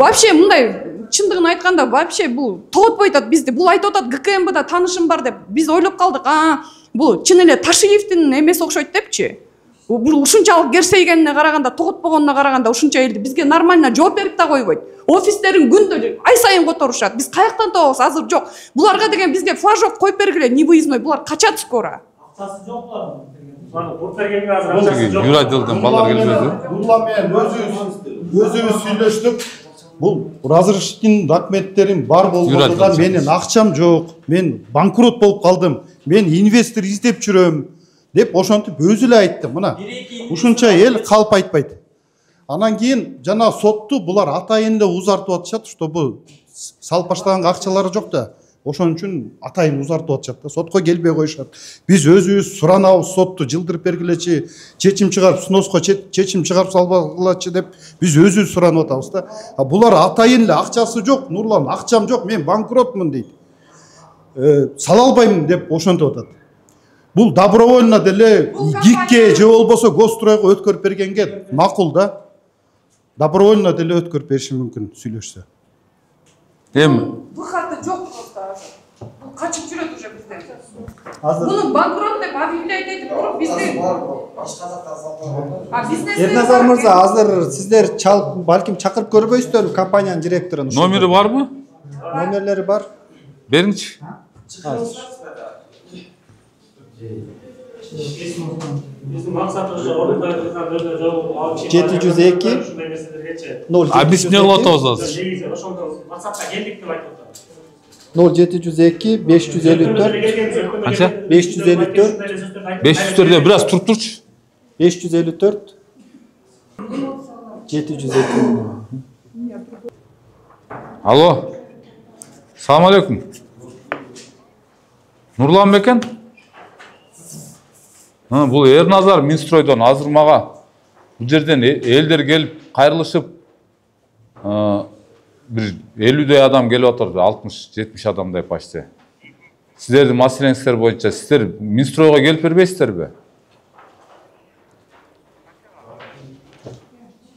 Вообще мындай чындыгын айтканда вообще бул тоотпой атат бизди. Бул айтып атат ГКМБда таанышым бар деп. Биз ойлоп калдык, бул чын эле Ташиевдин эмеси окшойт депчи. Бул ушунчалык керсейгенине караганда, тоотпогонуна караганда ушунча элди бизге нормально жооп берип да койбойт. Офистерин күндө ай сайын которушат. Биз каяктан табабыз? Азыр жок. Буларга деген бизге флажок коюп бергиле, невыездной. Булар качат скоро. Акчасы жок булардын. Юрай делден балдар келбеди. Була менен өзүбүз сүйлөштүк. Бул разрешительный документтерим бар болгондо да менин акчам жок. Мен банкрот болуп калдым. Мен инвестор издеп жүрөм деп ошентип өзү эле айтты. Мына ушунча эл калп айтпайт. Анан кийин жана сотту булар атайын эле узартып атышат, чтобы салып баштаган акчалары жок да. Ошон үчүн атайын узартып атышат да. Сотко келбей коюшат. Биз өзүбүз суранабыз, сотту жылдырып бергилечи, чечим чыгарып, сноска чечим чыгарып салбагылачы деп биз өзүбүз суранып атабыз да. Булар атайын эле акчасы жок, Нурлан, акчам жок, мен банкротмун дейт. Сала албайм деп ошентип атат. Бул добровольно деле ГИКке же болбосо Гостройго өткөрүп бергенге макул да. Добровольно деле өткөрүп бериши мүмкүн сүйлөшсө. Эми выходы жоқ просто азыр. Қачып жүреді уже бізден. Азыр. Бұны банкрот деп объявлять етіп тұрып бізде. Ерназар мырза, азыр сіздер балким чакырып көрбөйсүздөр компаниянын директорун. Номери барбы? Номерлери бар. Бериңчи. Биздин максатыбыз ордундагы 702 А биз эмне кылып атабыз азыр? негизи ошондо WhatsAppка келдик деп айтып атат. 0702 554 Канча? 554 500 бир аз туруп турчу. 554 702. Алло. Салам алейкум. Нурлан бекен? Бул Эрназар Минстройдон азыр мага бул жерден элдер келип кайрылышып бир 50 адам келип атат, 60-70 адамдай почти. Сиздердин маселеңиздер боюнча сиздер Минстройго келип бербейсиздерби?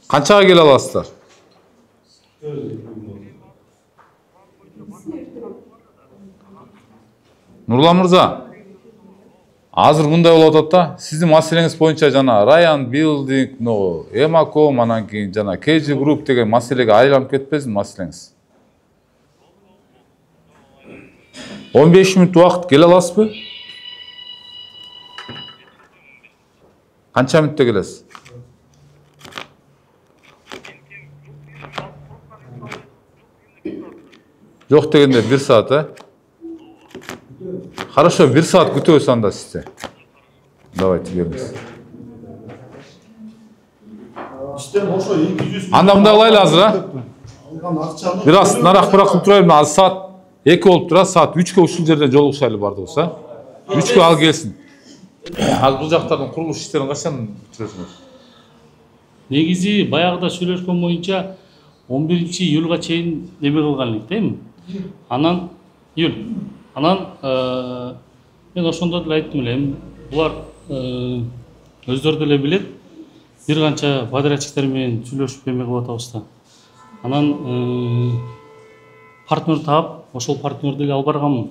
Канчага келе аласыздар? Нурлан мырза, азыр мындай болуп атат да, сиздин маселеңиз боюнча жана Ryan Building, Emacom, анан кийин жана KG Group деген маселеге айланып кетпесин маселеңиз. 15 мүнөт убакыт келе аласызбы? Канча мүнөттө келесиз? Жок дегенде 1 саат, Хорошо, 1 саат күтөбүз анда сизди. Давайте келиңиз. Анда мындай кылайлы азыр, Бир аз нарак кылып турайлы, азыр саат 2 болуп турат, саат 3кө ушул жерден жолугушайлы бардыгыбыз, 3кө ал келсин. Азыр бул жактардын курулуш иштерин качан бүтүрөсүңүз? Негизи баягыда сүйлөшкөн боюнча 11-июлга чейин неме кылган элек, дейм. Анан июль. Анан мен ошондо деле айттым эле, булар өздөрү деле билет, бир канча подрядчиктер менен сүйлөшүп эме кылып атабыз да. Анан партнер таап, ошол партнер деле алып барганмын.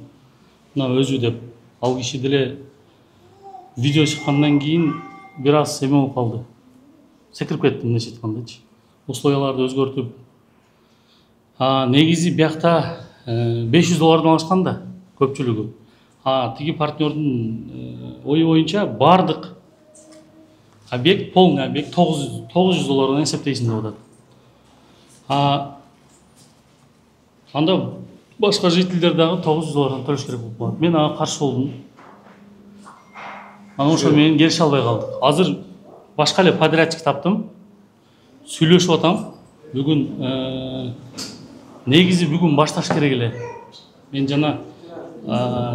Мына өзү деп, ал киши деле видео чыккандан кийин бир аз эме болуп калды. Секирип кетти эмнече айткандачы. Условияларды өзгөртүп. Негизи биякта $500 алышкан да көпчүлүгү. Тиги партнердин ою боюнча бардык объект, полный объект $900 эсептейсиң деп атат. Анда башка жителдер дагы $900 төлөш керек болуп калат. Мен ага каршы болдум. Анан ошо менен келише албай калдык. Азыр башка эле подрядчик таптым. Сүйлөшүп атам. Бүгүн негизи бүгүн башташ керек эле. Мен жана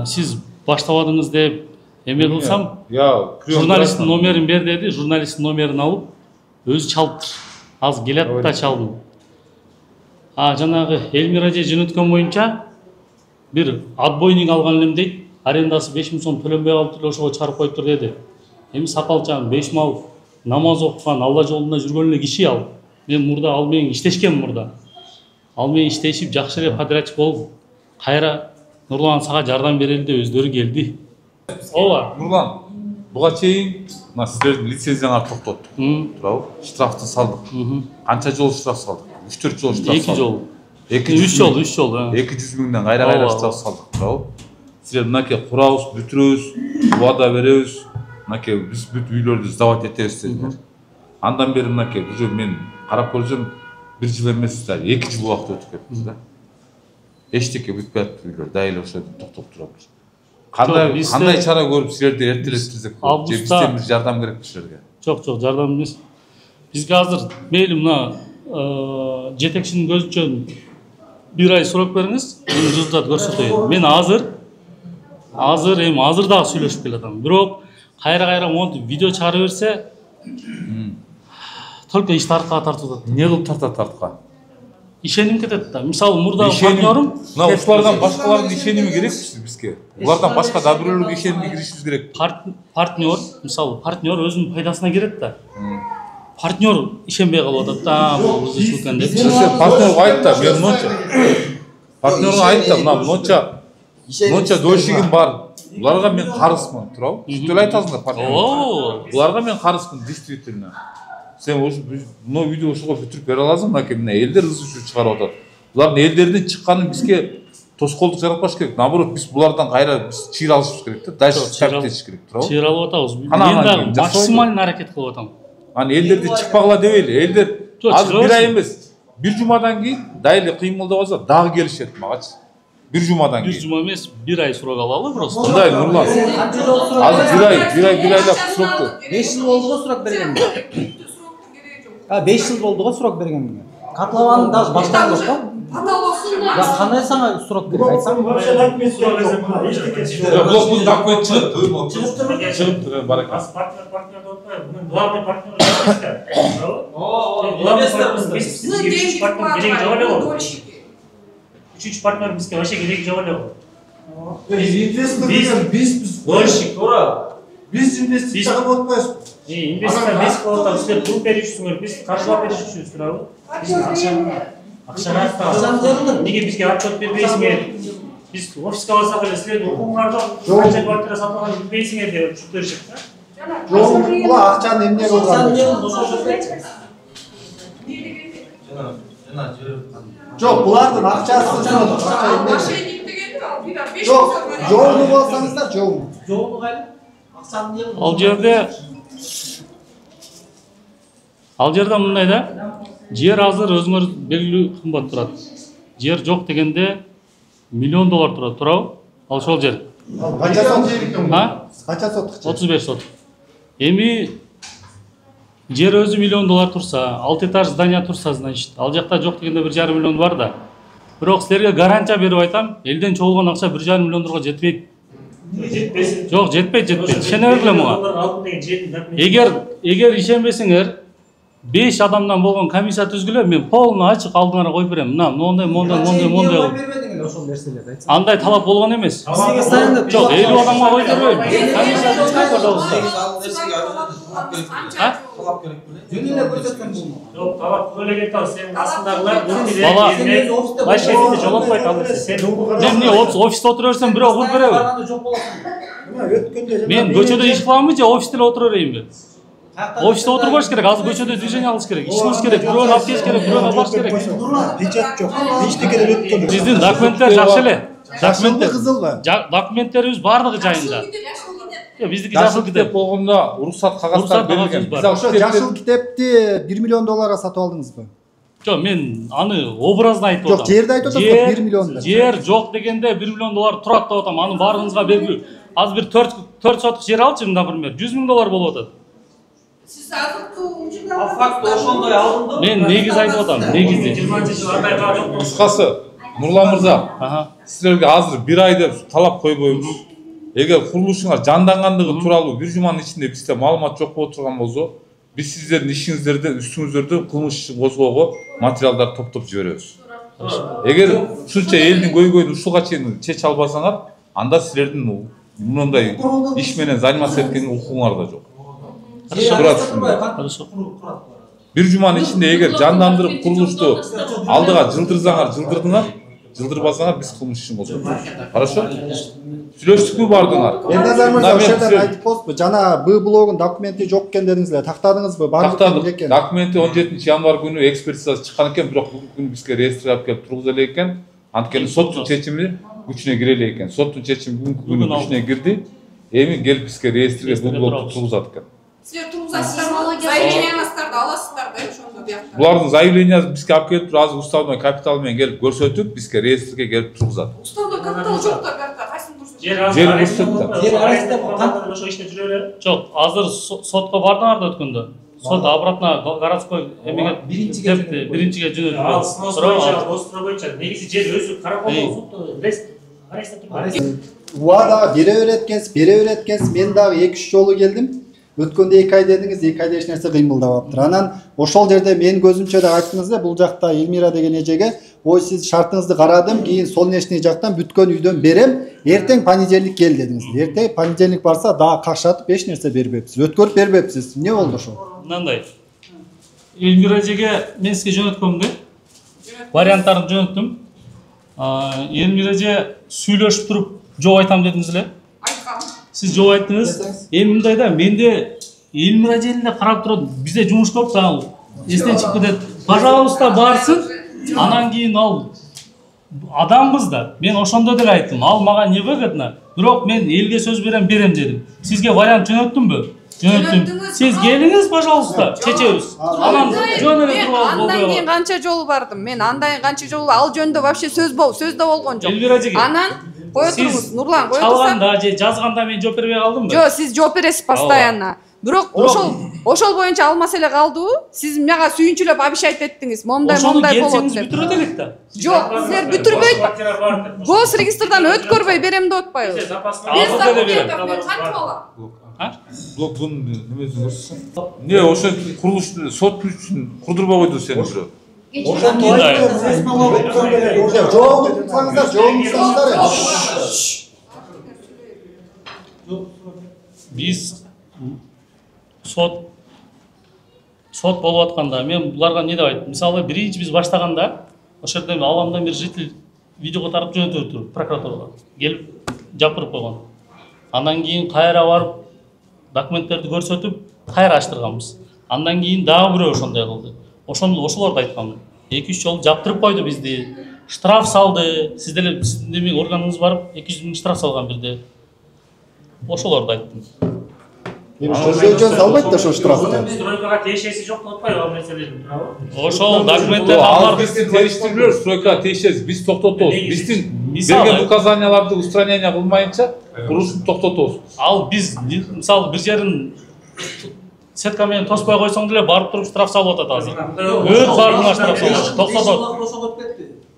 сиз баштабадыңыз деп эме кылсам, журналисттин номерин бер деди, журналисттин номерин алып, өзү чалыптыр. Азыр келет да чалдым. Жанагы Элмира эже жөнөткөн боюнча бир отбойник алган элем дейт. Арендасы 5000 сом төлөнбөй калыптыр, ошого чыгарып коюптур деди. Эми сакалчан 5 мал намаз окуган, Алла жолунда жүргөн эле киши ал. Мен мурда ал менен иштешкем мурда. Ал менен иштешип жакшы эле подрядчик болуп, кайра Нурлан сага жардам берели деп өздөрү келди. Ооба, Нурлан, буга чейин мына сиздердин лицензияңарды токтоттук. Туурабы? Штрафты салдык. Канча жол штраф салдык? 3-4 жол штраф салдык. 2 жол. 3 жол. 200 миңден кайра штраф салдык, туурабы? Сиздер мынакей курабыз, бүтүрөбүз, убада беребиз. Мынакей биз бүт үйлөрдү сдавать этебиз дедилер. Андан бери мынакей уже мен карап көрсөм 1 жыл эмес да 2 жыл убакыт өтүп кетти да. Эчтеке бүтпөй атты үйлөр, дайыл ошо токтоп турат. Кандай чара көрүп силерди эртелеттирсек болот? Же бизден бир жардам керек силерге? Жок, жардам эмес. Бизге азыр мейли мына жетекчинин көзүнчө 1 ай срок бериңиз, мен результат көрсөтөйүн. Мен азыр дагы сүйлөшүп келатам. Бирок кайра монтип видео чыгара берсе, только ишти арткага тартып атат. Эмне кылып тартат артка? Ишеним кетет да. Мисалы мурда партнерым, мына ушулардан башкалардын ишеними керек бизге. Булардан башка да бирөөлөргө ишенимге киришибиз керек. Партнер, мисалы партнер өзүнүн пайдасына керет да. Партнер ишенбей калып атат да, бул узучу экен деп. Партнерге айт да, мен монча. партнерға айтты, мынанша дольщигім бар. Бұларға мен қарызмын, тұрау. Түтел айтасыңдар партнерға. Бұларға мен қарызмын, действительно. Сен мынау үйде ошыға бүтіріп бере аласың, мына елдер ыз үшін шығарып отыр. Бұлардың елдерден шыққанын бізге тосқолдық жаратпаш керек. Наоборот, біз бұлардан қайра чиыр алышымыз керек та, дальше тәріптесіш керек, тұрау. Чиыр алып отамыз. Мен дағы максимально әрекет қылып отам. Елдерді шықпағыла демейлі. Елдер азыр бір ай емес, бір жұмадан кейін дайылы қимылдап алса, дағы келішеді мағач. Bir jumadan bir juma emas, bir ay surok alalı burası. Bunday Nurlan. Az bir aylap suroktu. 5 yıl oldu ga surok bergen. Ha 5 yıl oldu ga surok bergen. Katlavaның даже баштан жоқ па? Я қандай саңа сурок беріп айтсам? Жоқ, бұл документ шығып бар екен. Партнер отпай, бұның главный партнер бізге партнер керек жоқ ғой. Üçüncü partner bizga вообще keragi yo'q edi. Biz investor biz dольщик, to'g'ri. Biz investitsiya qilib o'tmaymiz. Investor biz qilib sizlar pul berishsizlar, biz qarshilab berishimiz kerak. Biz ақшаны неге бізге отчет бербейсіңдер? Biz ofisga olsak ele sizlar hukumatlarda qancha kvartira sotib olgan bilmaysizlar deb tushib berishib ta. Yo'q, bu ақшаны emне bo'lgan? Жоқ, бұлардың ақшасы жоқ. Жоқ, жоғын болсаңыздар жоғын. Жоғын қайлы? Ақшаны не Ал жерде мындай да, жер азыр өзіңөр белгилүү кымбат турат. Жер жоқ дегенде $1 миллион турат, турабы? Ал ошол жер. Қанша сот? Қанша сот? 35 сот. Эми жер өзү $1 миллион турса, 6 этаж здание турса, значит, ал жакта жок дегенде $1,5 миллион бар да. Бирок силерге гарантия берип айтам, элден чогулган акча $1,5 миллионго жетпейт. Жок, жетпейт. Ишене бергиле мага. Эгер ишенбесиңер, 5 адамдан болгон комиссия түзгүлө, мен полный ачык алдыңарга коюп берем. Мына мондай. Андай талап болгон эмес. Жок, 50 адамга коюп бербейм. Комиссия түзгүлө, пожалуйста. Жөнүнө көрсөткөн булму? Жок, талап көйлөгө тал, сенин астындагылар муртилер башкетти жолотпойт ал нерсе. Сен эмне офисте отура берсем бирөө куруп береби? Мен көчөдө иш кыламынбы же офисте эле отура берейинби? Офисте отурбаш керек, азыр көчөдө движение алыш керек, ишибиз керек, бирөөнү алып келиш керек, бирөөнү албаш керек. Печат жок. Эчтеке деле өткөн. Биздин документтер жакшы эле. Кызылбы? Документтерибиз бардыгы жайында. Биздики жашыл китеп болгондо уруксат кагаздар берилген. Ошо жашыл китепти $1 миллион сатып алдыңызбы? Жок, мен аны образно айтып атам. Жок, жерди айтып атам, $1 миллион. Жер жок дегенде $1 миллион турат деп атам. Аны баарыңызга белгилүү. Азыр бир 4 соток жер алчы, например, $100 миң болуп атат. Сиз факт ошондой алдыңды. Мен негиз айтып атам, негизи. 20-жыл андай бар жок. Кыскасы, Нурлан мырза, силерге азыр 1 ай деп талап койбойбуз. Эгер курулушуңар жандангандыгы тууралуу бир жуманын ичинде бизде маалымат жок болуп турган болсо, биз сиздердин ишиңиздерди, үстүңүздөрдө кылмыш ишин козгоого материалдар топтоп жиберебиз. Эгер ушунча элдин көйгөйүн ушуга чейин чече албасаңар, анда силердин мындай иш менен заниматься эткенге укугуңар да жок. Хорошо. Бир жуманын ичинде эгер жандандырып курулушту алдыга жылдырдыңар, жылдырбасаңар биз кылмыш ишин козгойбуз. Хорошо? Сүйлөштүкпү бардыңар? Элназар мырза, ошол жерден айтып болсузбу? Жана Б блогун документи жок экен дедиңиздер. Тактадыңызбы? Тактадык. Документи 17 январь күнү экспертизасы чыккан экен, бирок бүгүнкү күнү бизге реестр алып келип тургуза элек экен. Анткени соттун чечими күчүнө кире элек экен. Соттун чечими бүгүнкү күнү күчүнө кирди. Эми келип бизге реестрге Б блогду тургузат экен. Силер тургузасыздарбы? Заявленияңыздарды аласыздар да ошондо биякта. Булардын заявлениясын бизге алып келип туруп, азыр уставной капитал менен келип көрсөтүп, бизге реестрге келип тургузат. Уставной капитал жок да биякта, кайсын турсун? Жер көрсөттү. Жер арасында кантип ошо иште жүрө берет? Жок, азыр сотко бардыңар да өткөндө. Сот обратно городской эмеге биринчиге жөнөтүп. Ал сыноо боюнча негизи жер өзү карап сотто Убада бере береткенсиз, мен дагы 2-3 жолу келдим. Өткөндө 2 ай дедиңиз, 2 айда эч нерсе кыймылдабаптыр. Анан ошол жерде мен көзүмчө да айттыңыз да, бул жакта Элмира деген эжеге, ой сиз шартыңызды карадым, кийин солнечный жактан бүткөн үйдөн берем, эртең понедельник кел дедиңиз. Эртең понедельник барса дагы какшатып эч нерсе бербепсиз, өткөрүп бербепсиз. Эмне болду ошол? Мындай. Элмира эжеге мен сизге жөнөткөм да. Варианттарын жөнөттүм. Элмира эже сүйлөшүп туруп жок айтам дедиңиз эле. Сиз жок айттыңыз. Эми мындай да, менде Элмира эже эле карап турат, бизде жумуш көп да, ал эстен чыгып кетет. Пожалуйста, барсын. Анан кийин ал адамбыз да. Мен ошондо деле айттым. Ал мага не выгодно. Бирок мен элге сөз берем дедим. Сизге вариант жөнөттүмбү? Жөнөттүм. Сиз келиңиз, пожалуйста, чечебиз. Анан жөн эле туруп алып Андан кийин канча жолу бардым. Мен андан канча жолу ал жөнүндө вообще сөз да болгон жок. Анан кое туруңуз, Нурлан, кое турсам. Чалганда же жазганда мен жооп бербей калдымбы? Жок, сиз жооп бересиз постоянно. Бирок ошол боюнча ал маселе калдыбы? Сиз мага сүйүнчүлөп обещать эттиңиз. Момдай болот деп. Бүтүрөт элек да. Жок, силер бүтүрбөйт. Гос регистрдан өткөрбөй берем деп атпайбы? Блок bunun немесин көрсөтсөң. Не, ошо курулуш сот үчүн курдурбай койду сени бирөө. Биз сот болуп атканда мен буларга не деп айттым? Мисалы, биринчи биз баштаганда ошол жерде аламдан бир житель видеого тарап жөнөтүптүр прокуратурага. Келип жапырып койгон. Андан кийин кайра барып документтерди көрсөтүп, кайра ачтырганбыз. Андан кийин дагы бирөө ошондой кылды. Ошолорду айткам. 2-3 жолу жаптырып койду бизди. Штраф салды. Сиздер сиздин органыңыз барып 200 000 штраф салган бирде. Ошолорду айттым. Сөзөчөн салбайт да ошо штрафты. Стройкага тиешеси жок деп атпайбы ал нерселердин? Ошол документтерди алар биздин териштирүүлөр стройкага тиешеси, биз токтотобуз. Биздин берген указанияларды устранение кылмайынча курулушун токтотобуз. Ал биз мисалы бир жерин сетка менен тоспой койсоң деле барып туруп штраф салып атат азыр. Өт бардыгына штраф салып токтотот.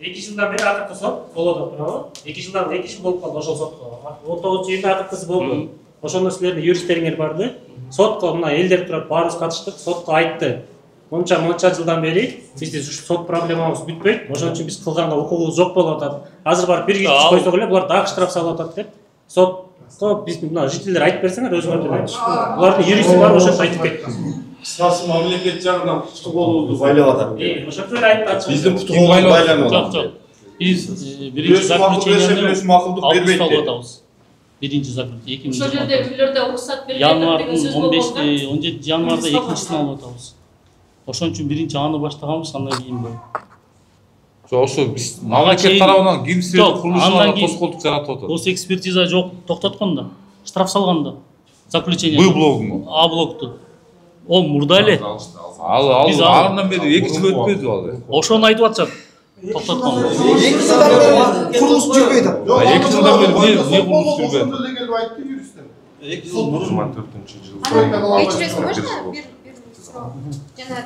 2 жылдан бери акыркы сот болуп атат, туурабы? 2 жылдан 2 жыл болуп калды ошол сотко. 19-жылда акыркысы болду. Ошондо силердин юристтериңер барды. Сотко мына элдер турат, баарыбыз катыштык. Сотко айтты. Монча жылдан бери бизде сот проблемабыз бүтпөйт. Ошон үчүн биз кылганга укугубуз жок болуп атат. Азыр барып бир киши койсок эле булар дагы штраф салып атат деп. Сотко биз мына жителдер айтып берсеңер өзүңөр деле айтчы. Булардын юристи бар, ошентип айтып кетти. Кыскасы мамлекет жагынан кутугулууну байлап атат. Ошентип эле айтып. Биздин кутугулуу байланып атат. Жок. Биз биринчи заключениени алып атабыз. Биринчи заключение 2000. Ошол жерде үйлөрдө уруксат берген январдын 17 январда экинчисин алып атабыз. Ошон үчүн биринчи аны баштаганбыз, андан кийин бул. Ошо биз мамлекет тарабынан кимсиздик курулушуна тоскоолдук жаратып атат. Осы экспертиза жок токтоткон да, штраф салган да. Заключение. Бул блогу. А блокту. Ол мурда эле. Ал арынан бери 2 жыл өтпөдү ал. Ошону айтып атышат. Токтоткон. 2 жылдан бери курулуш жүрбөйт. 2 жылдан бери не курулуш жүрбөйт? 2 жыл 24-жыл. Жана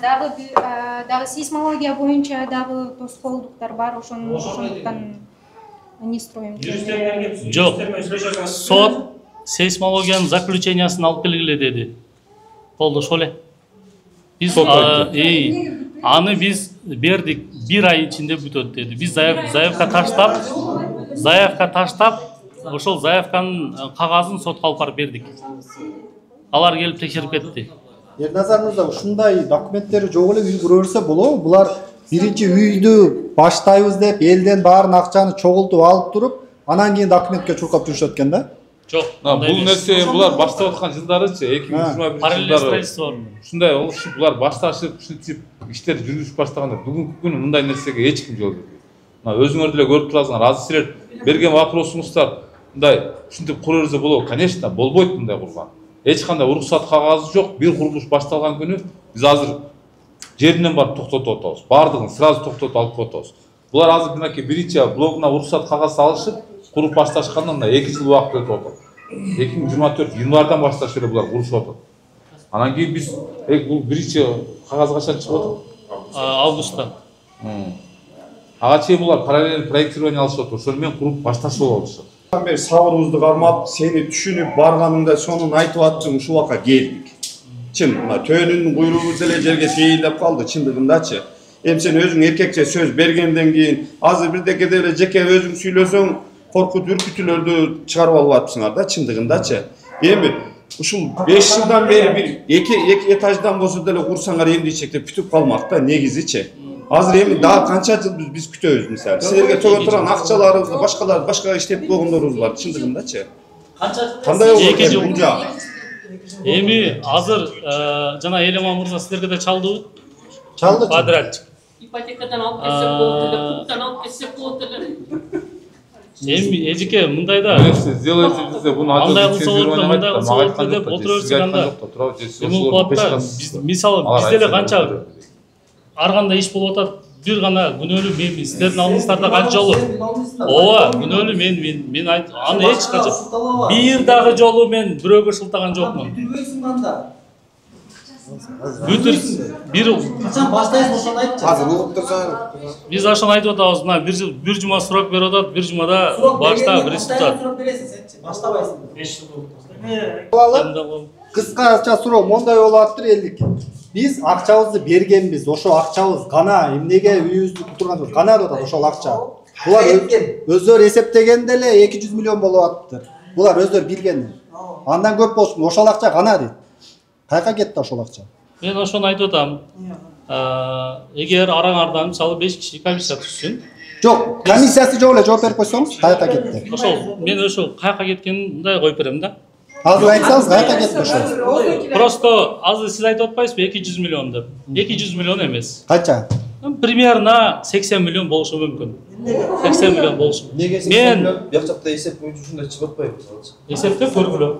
дагы сейсмология боюнча дагы тоскоолдуктар бар, ошондуктан не строим. Жок. Сот сейсмологиянын заключениясын алып келгиле деди. Болду ошол эле. Биз аны биз бердик, 1 ай ичинде бүтөт деди. Биз заявка таштап, ошол заявканын кагазын сотко алып барып бердик. Алар келип текшерип кетти. Ерназар мырза, ушундай документтери жок эле үй кура берсе болобу? Булар биринчи үйдү баштайбыз деп, элден баарын акчаны чогултуп алып туруп, анан кийин документке чуркап жүрүшөт экен да? Жок. Бул нерсе булар баштап аткан жылдарычы 2021 жылдары. Ушундай булар башташып, ушинтип иштер жүргүзүп баштаганда бүгүнкү күнү мындай нерсеге эч ким жол бербейт. Мына өзүңөр деле көрүп турасыңар, азыр силер берген вопросуңуздар мындай ушинтип кура берсе болобу? Конечно, болбойт мындай курган. Эч кандай уруксат кагазы жок. Бир курулуш башталган күнү биз азыр жеринен барып токтотуп атабыз. Бардыгын сразу токтотуп алып коебуз. Булар азыр мынакей биринчи блогуна уруксат кагаз алышып, куруп башташкандан мына 2 жыл убакыт өтүп атат. 2024 январдан башташ эле булар курушуп атат. Анан кийин биз бул биринчи кагаз качан чыгып атат? Августта. Ага чейин булар параллельный проектирование алышып атат. Ошол менен куруп башташып алышат. Бери сабырыбызды кармап, сени түшүнүп барганыңда сонун айтып аттың, ушул убакка келдик. Чын, мына төөнүн куйругу деле жерге сейилдеп калды, чындыгындачы. Эми сен өзүң эркекче сөз бергенден кийин, азыр бирдеке деле жеке өзүң сүйлөсөң, коркут үркүтүүлөрдү чыгарып алып атпсыңар да, чындыгындачы. Эми ушул 5 жылдан бери бир эки этаждан болсо деле курсаңар эмне ичек деп бүтүп калмак да, негизичи. Азыр эми дагы канча жыл биз күтөбүз мисалы. Силерге төгөн турган акчаларыбызды башка иштеп койгондорубуз бар, чындыгындачы. Кандай болот бул жак? Эми азыр жана Элеман мырза силерге да чалдыбы? Чалды. Подрядчик. Ипотекадан алып келсек болот эле, куптан алып келсек болот эле. Эми эжеке мындай да. Сделайте десе буну андай кылса болот, мындай кылса болот деп отура берсек анда. Эми болот да. Мисалы бизде эле канча ар кандай иш болуп атат. Бир гана күнөөлүү мен силердин алдыңыздарда канча жолу. Ооба, күнөөлүү мен аны эч качан бир дагы жолу мен бирөөгө шылтаган жокмун. Бүтүр бир качан баштайсыз ошону айтчы. Азыр угуп турсаң. Биз ошону айтып атабыз. Мына бир жума сурок берип атат, бир жумада башта бир истат. Сурок бересиң сенчи, баштабайсың. 5 жыл болуп. Кыскача суроо мондай болуп атыптыр элдик. Биз акчабызды бергенбиз, ошо акчабыз гана эмнеге үйүбүздү турганбыз, гана деп атат ошол акча. Булар өздөрү эсептегенде эле 200 миллион болуп атыптыр. Булар өздөрү билген. Андан көп болсун, ошол акча гана дейт. Кайка кетти ошол акча? Мен ошону айтып атам. Эгер араңардан мисалы 5 киши комиссия түшсүн. Жок, комиссиясы жок эле жооп берип койсоңуз, кайка кетти. Ошол мен ошол кайка кеткенин мындай коюп берем да. Азыр айтсаңыз кайка кетти ошол. Просто азыр сиз айтып атпайсызбы 200 миллион деп. 200 миллион эмес. Канча? Примерно 80 миллион болушу мүмкүн. 80 миллион болушу. Мен бияк жакта эсеп боюнча ушундай чыгып атпайбы? Эсептеп көргүлө.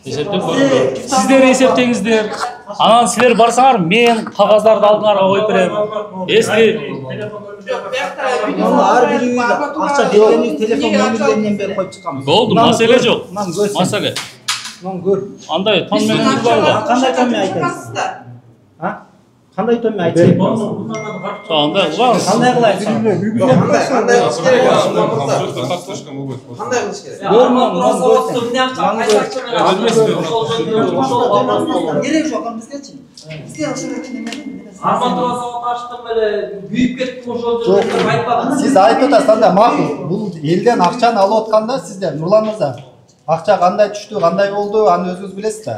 Эсептеп көргүлө. Сиздер эсептеңиздер. Анан силер барсаңар, мен кагаздарды алдыңарга коюп берем. Эски ар бирибиз акча бергенибиз телефон номерлеринен бери коюп чыкканбыз. Болду, маселе жок. Маселе. Мын көр. Андай тон менен турбайлы. Кандай тон менен айтасыз? Кандай тон менен айтасыз? Андай кылабыз. Кандай кылайбыз? Кандай кылыш керек? Кандай кылыш керек? Керек жок, бизгечи. Бизге ошол үчүн эме. Арматура завод ачтым эле, күйүп кеттим ошол жерде айтпадым. Сиз айтып атасыз анда макул. Бул элден акчаны алып атканда сиздер Нурлан мырза, акча кандай түштү, кандай болду, аны өзүңүз билесиз да.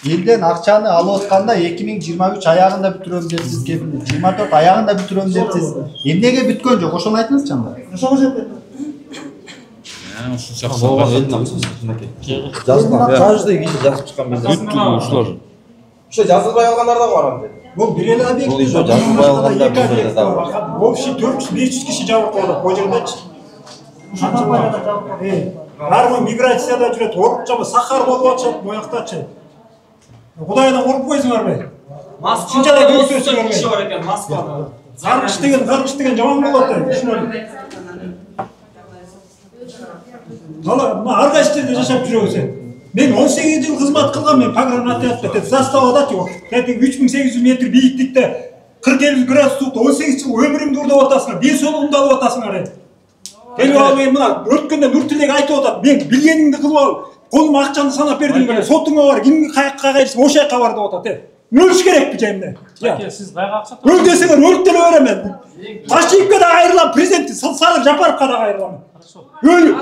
Элден акчаны алып атканда 2023 аягында бүтүрөм депсиз, 24 аягында бүтүрөм депсиз. Эмнеге бүткөн жок? Ошону айтыңызчы анда. Ошого жеп Жазды кийин жазып чыккан мен. Ушулар. Ошо жазылбай алгандар да бар анда. Бул бир эле объект. Бул ишо жазылбай алгандар да бар. Общий 400-500 киши жабыркалат бул жердечи. Баарыбір миграцияда жүрөт, оруп жаба сахар болуп атышат мояктачы. Кудайдан коруп койсуңарбы? Москвада көрсөтүңөр киши бар экен, Москвада. Каргыш деген жаман болот да, түшүнөлү. Ар кайсы жерде жашап жүрөбүз. Мен 18 жыл кызмат кылгам, мен погран отрядта заставада жок. 3800 метр бийиктикте 40 градус суукта 18 жыл өмүрүңдү урдап атасыңар, ден соолугумду алып атасыңар. Келип ал мен мына өткөндө Нуртилек айтып атат, мен билгениңди кылып ал, колума акчаны санап бердиң беле, сотуңа бар, кимге каяка кайрсың, ошол жака бар деп атат. Өлүш керекпи жайымда? Сиз кайга акча өл десеңер өлүп деле берем мен. Ташиевке да кайрылам, президент Садыр Жапаровка да кайрылам. Өлүп.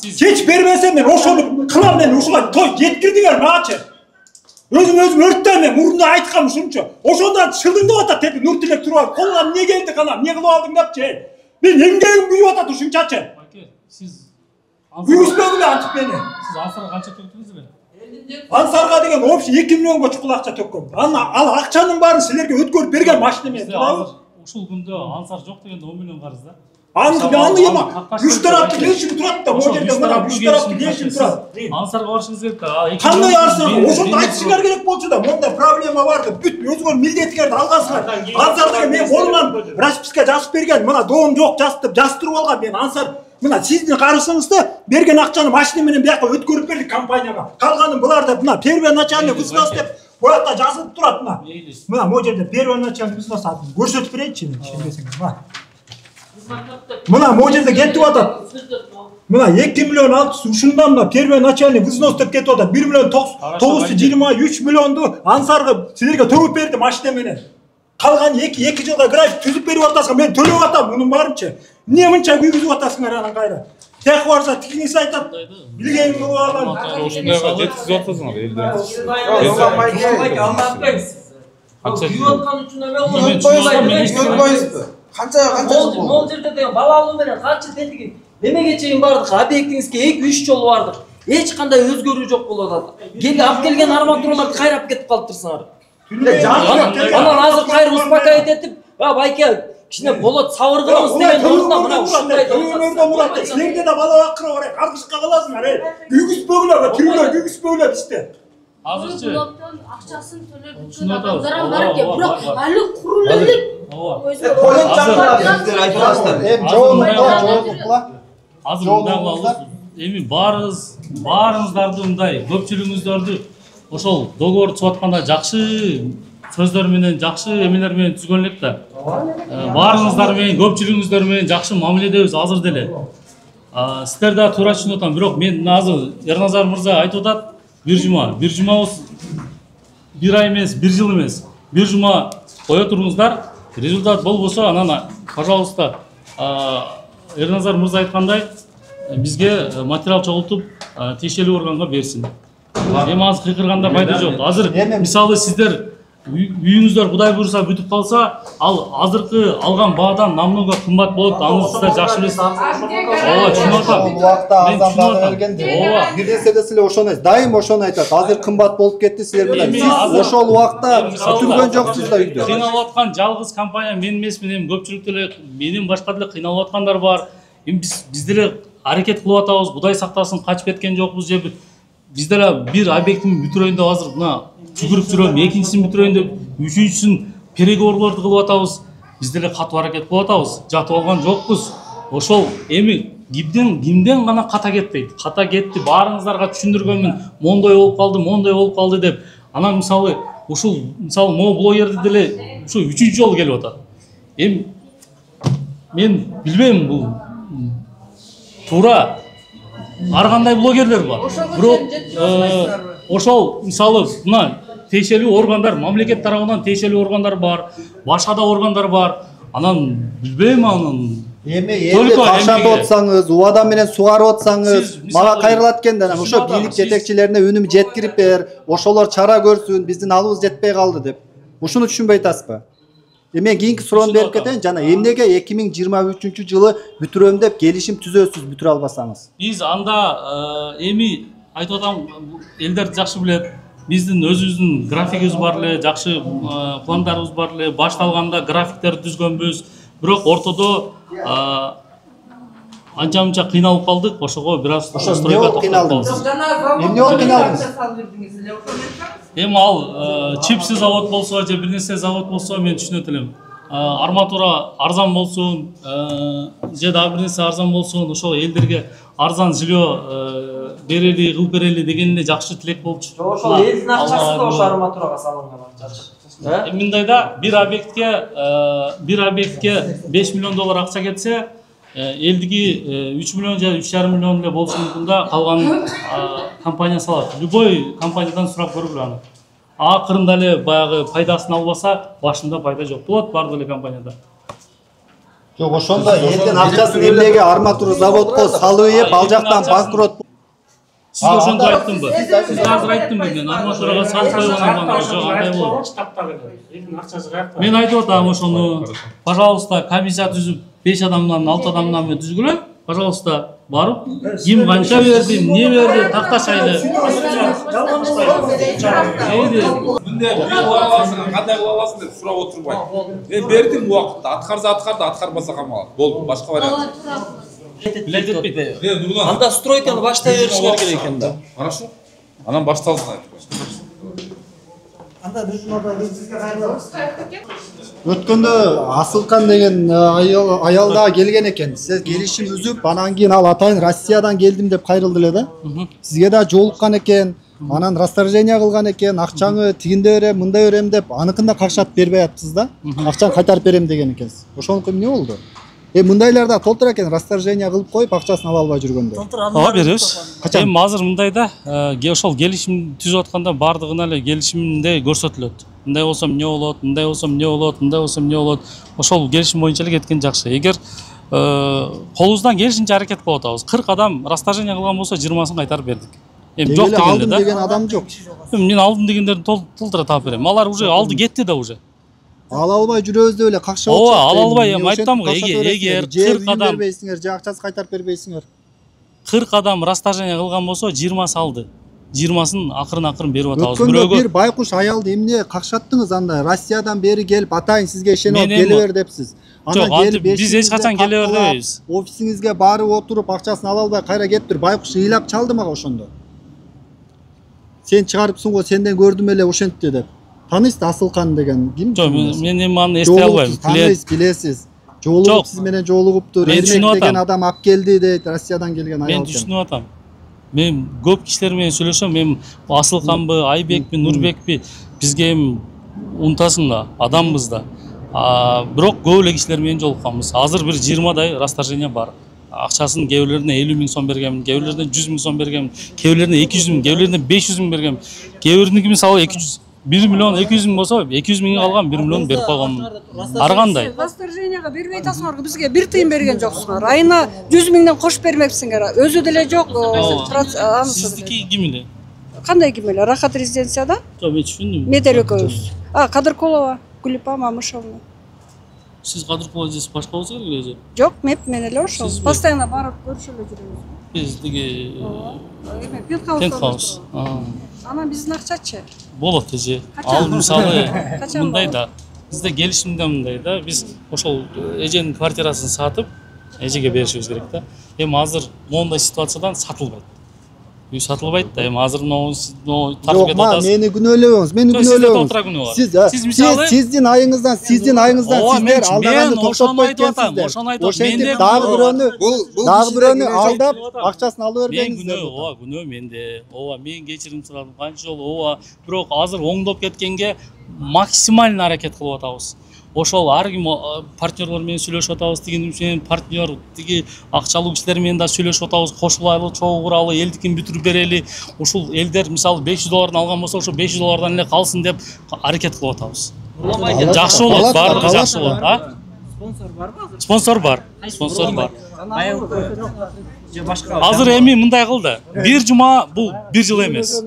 Кеч бербесем мен ошону кылам, мен ушуга той жеткирдиңер мачы. Өзүм өрттөм, мен мурунда айткам ушунча. Ошондо шылдыңдап атат, деп Нуртилек туруп, колуна эмне келди кана, эмне кылып алдың депчи. Мен эмгегим күйүп атат ушунчачы. Сиз күйүспөгүлө антип мени. Сиз ансарга канча төктүңүз эле? Ансарга деген общий 2 миллионго чукул акча төккөм. Ал акчанын баарын силерге өткөрүп берген машина мен. Ушул күндө ансар жок дегенде 10 миллион карыз да. Аны эма 3 тараптуу келишим турат да, бул жерде мына 3 тараптуу келишим турат. Ансарга барышыңыз керек да. Кандай арсың? Ошондо айтышыңар керек болчу да, мондай проблема бар деп бүт өзүңөр милдеттерди алгансыңар. Ансар деген мен колуман расписка жазып берген, мына доом жок жазып жаздырып алган мен. Ансар мына сиздин карызыңызды берген акчаны машина менен бияка өткөрүп бердик компанияга. Калганын булар да мына первоначальный взнос деп буякта жазылып турат мына. Мына могу жерде первоначальный взнос атын көрсөтүп берейинчи, ишенбесеңер. Мына могу жерде кетип атат. Мына 2 миллион 600 ушундан мына первоначальный взнос деп кетип атат. 1 миллион 923 миллионду ансарга силерге төгүп берди машина менен. Калган 2 жылга график түзүп берип атасың, мен төлөп атам мунун баарынчы. Эмне мынча күйгүзүп атасыңар анан кайра? Тек барса тигиниси айтат. Билгениң кылып алган. Ушундайга жеткизип атасыңар элде. күйіп жатқан үшін эме могул жерде деген бала алуу менен канча тетиги немеге чейин бардык, объектиңизге 2-3 жолу бардык. Эч кандай өзгөрүү жок болуп атат. Алып келген арматураларды кайрап кетип калыптырсыңар. Анан азыр кайра успокаивать этип, байке кичине болот сабыр кылыңыз деген ордуна мына ушундай силерге да бала бакырып барайын, каргышка каласыңар, күйгүзбөгүлөр, тирүүлөр күйгүзбөгүлөр иште. Азырчы акчасын төлөп бүткөн адамдар бар экен, бирок али курулуп элек. Азыр мындай кылабыз. Эми баарыңыздарды мындай көпчүлүгүңүздөрдү ошол договор түзүп атканда жакшы сөздөр менен, жакшы эмелер менен түзгөн элек да. Баарыңыздар менен, көпчүлүгүңүздөр менен жакшы мамиледебиз азыр деле. Сиздер да туура түшүнүп атам, бирок мен азыр Эрназар мырза айтып атат, бир жума бир ай эмес, бир жыл эмес, бир жума кое туруңуздар, результат болбосо анан пожалуйста Эрназар мырза айткандай бизге материал чогултуп тиешелүү органга берсин. Эми азыр кыйкырганда пайда жок. Азыр мисалы сиздер үйүңүздөр Кудай буйруса бүтүп калса, ал азыркы алган баадан намного кымбат болот. Аны сиздер жакшы билесиз. Ооба, түшүнүп атам. Убакта арзан баа бергенде. Бир нерсе да силер ошону дайым ошону айтат. Азыр кымбат болуп кетти силер менен. Сиз ошол убакта бүтүргөн жоксуз да үйдө. Кыйналып аткан жалгыз компания мен эмесмин, эми көпчүлүк деле менин башка деле кыйналып аткандар бар. Эми биз деле аракет кылып атабыз. Кудай сактасын, качып кеткен жокпуз же биз деле бир объектин бүтүрөйүн деп азыр мына жүгүрүп жүрөм, экинчисин бүтүрөйүн деп, үчүнчүсүн переговорлорду кылып атабыз. Биз деле катуу аракет кылып атабыз. Жатып алган жокпуз. Ошол эми кимден гана ката кетти? Ката кетти. Баарыңыздарга түшүндүргөнмүн. Мондой болуп калды деп. Анан мисалы ушул могу блогерди деле ушу 3-үncү жолу келип атат. Эми мен билбейм бул туура ар кандай блогерлер бар. Бирок ошол мисалы мына тиешелүү органдар, мамлекет тарабынан тиешелүү органдар бар, башка да органдар бар. Анан билбейм анан эми элди кашатып отсаңыз, убада менен сугарып отсаңыз, мага кайрылат экен да, ошо бийлик жетекчилерине үнүм жеткирип бер, ошолор чара көрсүн, биздин алыбыз жетпей калды деп. Ушуну түшүнбөй атасызбы? Эми кийинки суроону берип кетейин, жана эмнеге 2023-жылы бүтүрөм деп келишим түзөсүз бүтүрө албасаңыз? Биз анда эми айтып атам, элдер жакшы билет. Биздин өзүбүздүн графигибиз бар эле, жакшы пландарыбыз бар эле, башталганда графиктерди түзгөнбүз. Бирок ортодо анча-мынча кыйналып калдык, ошого бир аз стройка токтоп калдык. Эмне болуп кыйналдыңыз? Эми ал чипсы завод болсо же бир нерсе завод болсо мен түшүнөт элем. Арматура арзан болсун, же дагы бир нерсе арзан болсун, ошол элдерге арзан жилье берели, кылып берели деген эле жакшы тилек болчу. Ошол элдин акчасы да ошо арматурага салынган акча. Мындайда бир объектке 5 миллион доллар акча кетсе, элдиги 3 миллион же 3,5 миллион эле болушу мүмкүн да, калган компания салат. Любой компаниядан сурап көргүлө аны. Акырында эле баягы пайдасын албаса, башында пайда жок болот бардык эле компанияда. Жок, ошондо элдин акчасын эмнеге арматура заводко салып ийип, ал жактан банкрот. Сиз ошондо айттымбы? Сиз азыр айттымбы мен арматурага салып койгонумдан жок андай болот. Мен айтып атам ошону. Пожалуйста, комиссия түзүп 5 адамдан 6 адамдан мен түзгүлө. Пожалуйста, барып, ким канча берди, эмне берди, такташайлы. Мындай кандай кыла аласың деп сурап отурбай. Мен бердим убакытта, аткарды, аткарбаса камалат. Болду, башка вариант. Анда стройканы баштай беришиңер керек экен да. Хорошо. Анан башталсын айтып коюш. Өткөндө Асылкан деген аял дагы келген экен. Сиз келишим үзүп, анан кийин ал атайын Россиядан келдим деп кайрылды эле да. Сизге да жолуккан экен, анан расторжение кылган экен, акчаңы тигинде берем, мында берем деп, аныкын да какшатып бербей атсыз да. Акчаны кайтарып берем деген экенсиз. Ошонуку эмне болду? Мындайларда толтура экен, расторжение кылып коюп, акчасын ала албай жүргөндө. Ооба, беребиз. Эми азыр мындайда, ошол келишим түзүп атканда бардыгына эле келишимде көрсөтүлөт. Мындай болсо эмне болот, мындай болсо эмне болот, мындай болсо эмне болот. Ошол келишим боюнча эле кеткен жакшы. Эгер колубуздан келишинче аракет кылып атабыз. 40 адам расторжение кылган болсо 20-сын кайтарып бердик. Эми жок дегенде алдым да. деген адам жок. Мен алдым дегендерди толтура таап берем. Алар уже алды кетти да уже. Ала албай жүрөбүз деп эле какша Ооба, ала албай, эми айтам го, эгер 40 адам бербейсиңер, же акчасын кайтарып бербейсиңер. 40 адам расторжение кылган болсо 20 алды. 20-сын акырын берип атабыз. Өткөндө бир байкуш аялды эмне какшаттыңыз анда? Россиядан бери келип атайын сизге ишенип келе бер депсиз. Жок, биз эч качан келе бер дебейбиз. Офисиңизге барып отуруп акчасын ала албай кайра кетиптир. Байкуш ыйлап чалды мага ошондо. Сен чыгарыпсың го, сенден көрдүм эле ошентти деп. Танысыз Асылкан деген ким? Жок, мен эми аны эстей албайм. Танысыз, билесиз. Жолугуп сиз менен жолугуптур. Эрмек деген адам ап келди дейт, Россиядан келген аял. Мен түшүнүп атам. Мен көп кишилер менен сүйлөшөм. Мен Асылканбы, Айбекпи, Нурбекпи бизге эми унутасың да, адамбыз да. Бирок көп эле кишилер менен жолукканбыз. Азыр бир 20дай расторжение бар. Акчасын кээ бирлерине 50 000 сом бергенмин, кээ бирлерине 100 000 сом бергенмин, кээ бирлерине 200 000, кээ бирлерине 500 000 бергенмин. Кээ бириники мисалы 1 миллион 200 000 болсо 200 000 калган 1 миллион берип койгонмун. Ар кандай? Расторжениега бербей атасыңар, бизге 1 тыйын берген жоксуңар. Айына 100 000ден кошуп бермепсиңер. Өзү деле жок. Сиздики ким эле? Кандай ким эле? Рахат резиденцияда? Жок, мен түшүндүм. Медер экөөбүз. Кадыркулова, Гүлипа Мамышевна. Сиз Кадыркулова же башка болсо керек эле. Жок, меп мен эле ошол. Постоянно барып көрүшүп эле жүрөбүз. Биз тиги Пентхаус. Анан биздин акчачы. Болот эже. Ал мисалы мындай да. Бизде келишимде мындай да. Биз ошол эженин квартирасын сатып, эжеге беришибиз керек да. Эми азыр моундай ситуациядан сатылбайт. Үй сатылбайт да. Эми азыр Жок, мени күнөөлөбөңүз. Сиз мисалы сиздин айыңыздан сиздер алдаганды токтотпойт экенсиздер. Ошентип дагы бирөөнү алдап акчасын алып бергенсиздер. Ооба, күнөө менде. Ооба, мен кечирим сурадым канча жолу. Ооба, бирок азыр оңдоп кеткенге максимально аракет кылып атабыз. Ошол ар ким партнерлор менен сүйлөшүп атабыз, менен партнер, тиги акчалуу кишилер менен да сүйлөшүп атабыз, кошулайлы, чогуу куралы, элдикин бүтүрүп берели. Ушул элдер мисалы $500 алган болсо, ошо $500 эле калсын деп аракет кылып атабыз. Жакшы болот, баардыгы жакшы болот, а? Спонсор бар. Азыр эми мындай кылды. Бир жума бул бир жыл эмес.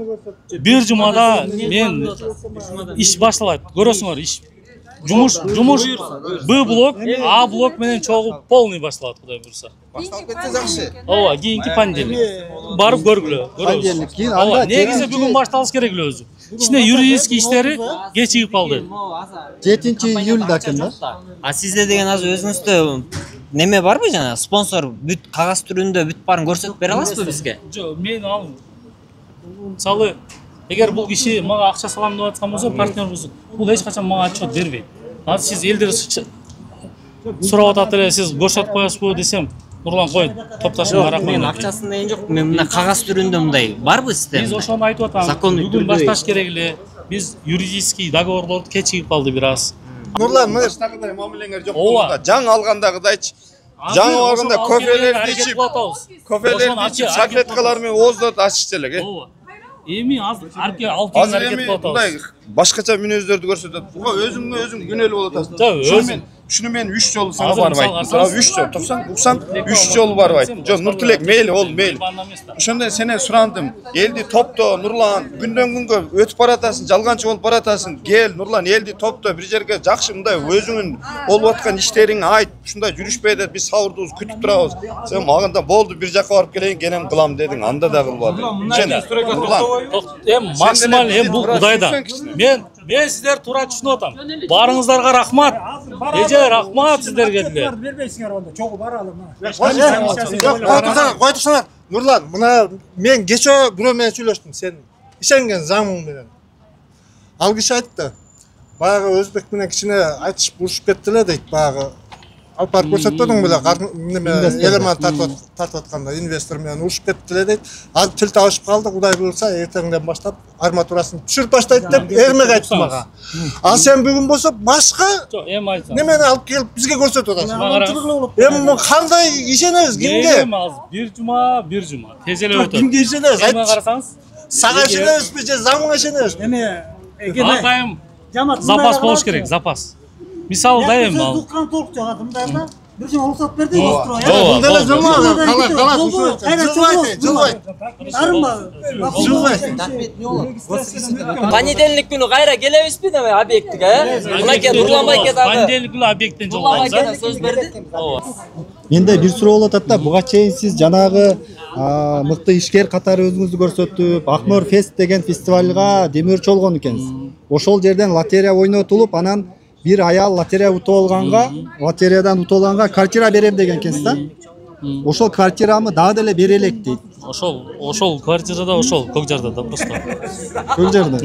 Бир жумада мен иш башталат. Көрөсүңөр, иш жумуш Б блок, А блок менен чогуу полный башталат, Кудай буйрса. Башталып кетсе жакшы. Ооба, кийинки понедельник. Барып көргүлө, көрөбүз. Ооба, негизи бүгүн башталыш керек эле өзү. Ичинде юридический иштери кечигип калды. 7-июлда экен да. А сизде деген азыр өзүңүздө неме барбы жана спонсор бүт кагаз түрүндө бүт баарын көрсөтүп бере аласызбы бизге? Жок, мен ал мисалы эгер бул киши мага акча салам деп аткан болсо, партнербуз, бул эч качан мага отчет бербейт. Азыр сиз элдер сурап атат эле, сиз көрсөтүп коесузбу десем, Нурлан кой, топташым рахмат. Мен акчасын деген жок, мен мына кагаз түрүндө мындай барбы сизде? Биз ошону айтып атам. Бүгүн башташ керек эле. Биз юридический договорлорду кечигип калды бир аз. Нурлан, мындай мамилеңер жок болду. Жаңы алгандагыдайчы. Жаңы алганда кофелерди ичип, шаклеткалар менен ооздорду ачышчу элек, Эми азыр арке алтын аракет кылып атабыз. Башкача мүнөздөрдү көрсөтөт. Буга өзүң күнөөлүү болуп атасың. Шуну мен 3 жолу сага барып айттым. 3 жолу 90 3 жолу барып айттым. Жок, Нуртилек мейли, ол мейли. Ошондо сенен сурандым. Элди топто, Нурлан, күндөн күнгө өтүп баратасың, жалганчы болуп баратасың. Кел, Нурлан, элди топто, бир жерге жакшы мындай өзүңүн болуп аткан иштериңди айт. Ушундай жүрүшпөй деп биз сабырдуубуз, күтүп турабыз. Сен магында болду, бир жакка барып келейин, кенем кылам дедиң. Анда да кылбадың. Нурлан, максималь бул Кудайдан. Мен сиздер туура түшүнүп атам. Барыңыздарга рахмат. Эже рахмат сиздерге деле. Бербейсиңер онда, чогуу баралы мына. Кой турсаңар. Нурлан, мына мен кечээ бирөө менен сүйлөштүм, сен ишенген заңың менен. Ал киши айтты. Баягы өзбек менен кичине айтышып урушуп кетти эле дейт, баягы. Алып барып көрсөтпөдүң беле? Элемент тартып атканда инвестор менен урушуп кетти эле дейт. Азыр тил табышып калды, Кудай буйрса эртеңден баштап арматурасын түшүрүп баштайт деп Эрмек айтты мага. Ал сен бүгүн болсо башка немени алып келип бизге көрсөтүп атасың. Эми кандай ишенебиз кимге? Бир жума. Тез эле өтөт. Кимге ишенебиз? Эми карасаңыз, сага ишенебизби же заңга ишенебизби? Эми запас болуш керек, запас. Мисалы да эми ал. Сөз уккан толук жок адамдарда Bir şey olsat berdi ostro ya. Bunda da Понедельник күнү кайра келебизби деме объектиге? Мынакей Нурлан байке дагы. Понедельник күнү объекттен Нурлан байке да сөз берди. Менде бир суроо болуп атат да, буга чейин сиз жанагы мыкты ишкер катары өзүңүздү көрсөтүп, Акнор Фест деген фестивалга демөөрчү болгон экенсиз. Ошол жерден лотерея ойнотулуп, анан бир аял лотерея утуп алганга, лотереядан утуп алганга квартира берем деген экенсиз да? Ошол квартирамы дагы деле бере элек дейт. Ошол квартирада ошол көк жарда да просто. Көк жарда.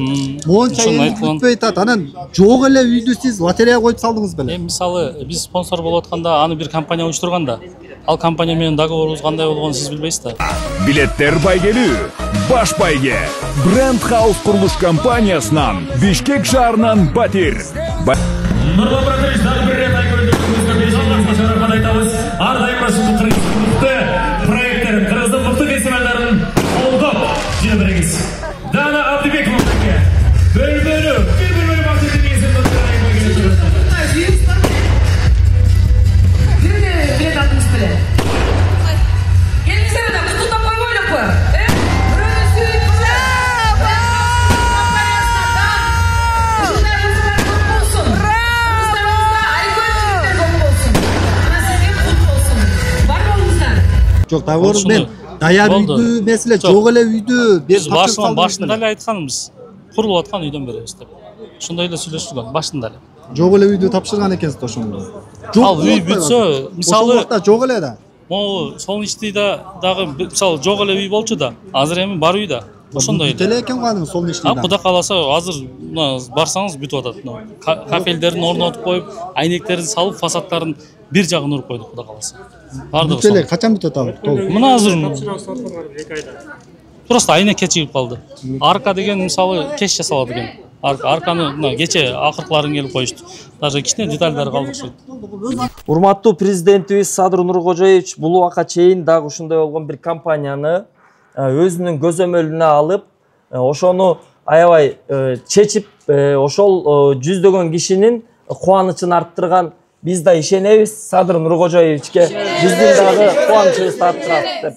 Монча бүтпөй атат. Анан жок эле үйдү сиз лотерея коюп салдыңыз беле? Мисалы, биз спонсор болуп атканда аны бир компания уюштурган да. Ал компания менен договорубуз кандай болгонун сиз билбейсиз да. Билеттер байгелүү. Баш байге. Бренд Хаус курулуш компаниясынан Бишкек шаарынан Батир. Нурлан Братович, дагы бир рет айкөлдөрүңүзгө бешалган шарапат айтабыз. Ар дайым ушул проекттерин, Кыргыздын мыкты фестивалдарын колдоп жибериңиз. Дана Абдыбековге бөлбөлүү, бир бөлмөлүү бакыттын ээси билет алдыңыз беле. Келиңиздер да, биз туктап койбойлукпу? Жок, договор мен даяр үйдү меселе жок эле үйдү биз башында эле айтканбыз. Курулуп аткан үйдөн беребиз деп. Ошондой эле сүйлөшүлгөн башында эле. Жок эле үйдү тапшырган экенсиз ошондо. Ал үй бүтсө, мисалы, ошол жок эле да. Могу Солнечныйда дагы мисалы жок эле үй болчу да, азыр эми бар үй да. Ошондой эле экен го анын Солнечныйда. Кудай кааласа азыр барсаңыз бүтүп атат. Кафелдерин орнотуп коюп, айнектерин салып, фасадтарын бир жагын уруп койдук, кудай кааласа. Бүтүп эле качан бүтөт ал? Мына азыр 2 айда. Просто айнек кечигип калды. Арка деген мисалы кеч жасалат экен. Арканы мына кече акыркыларын келип коюшту. Даже кичине детальдары калдыкшат. Урматтуу президентибиз Садыр Нуркожоевич бул убакка чейин дагы ушундай болгон бир компанияны өзүнүн көзөмөлүнө алып, ошону аябай чечип, ошол жүздөгөн кишинин кубанычын арттырган биз да ишенебиз Садыр Нуркожоевичке биздин дагы кубанычыбызды арттырат деп.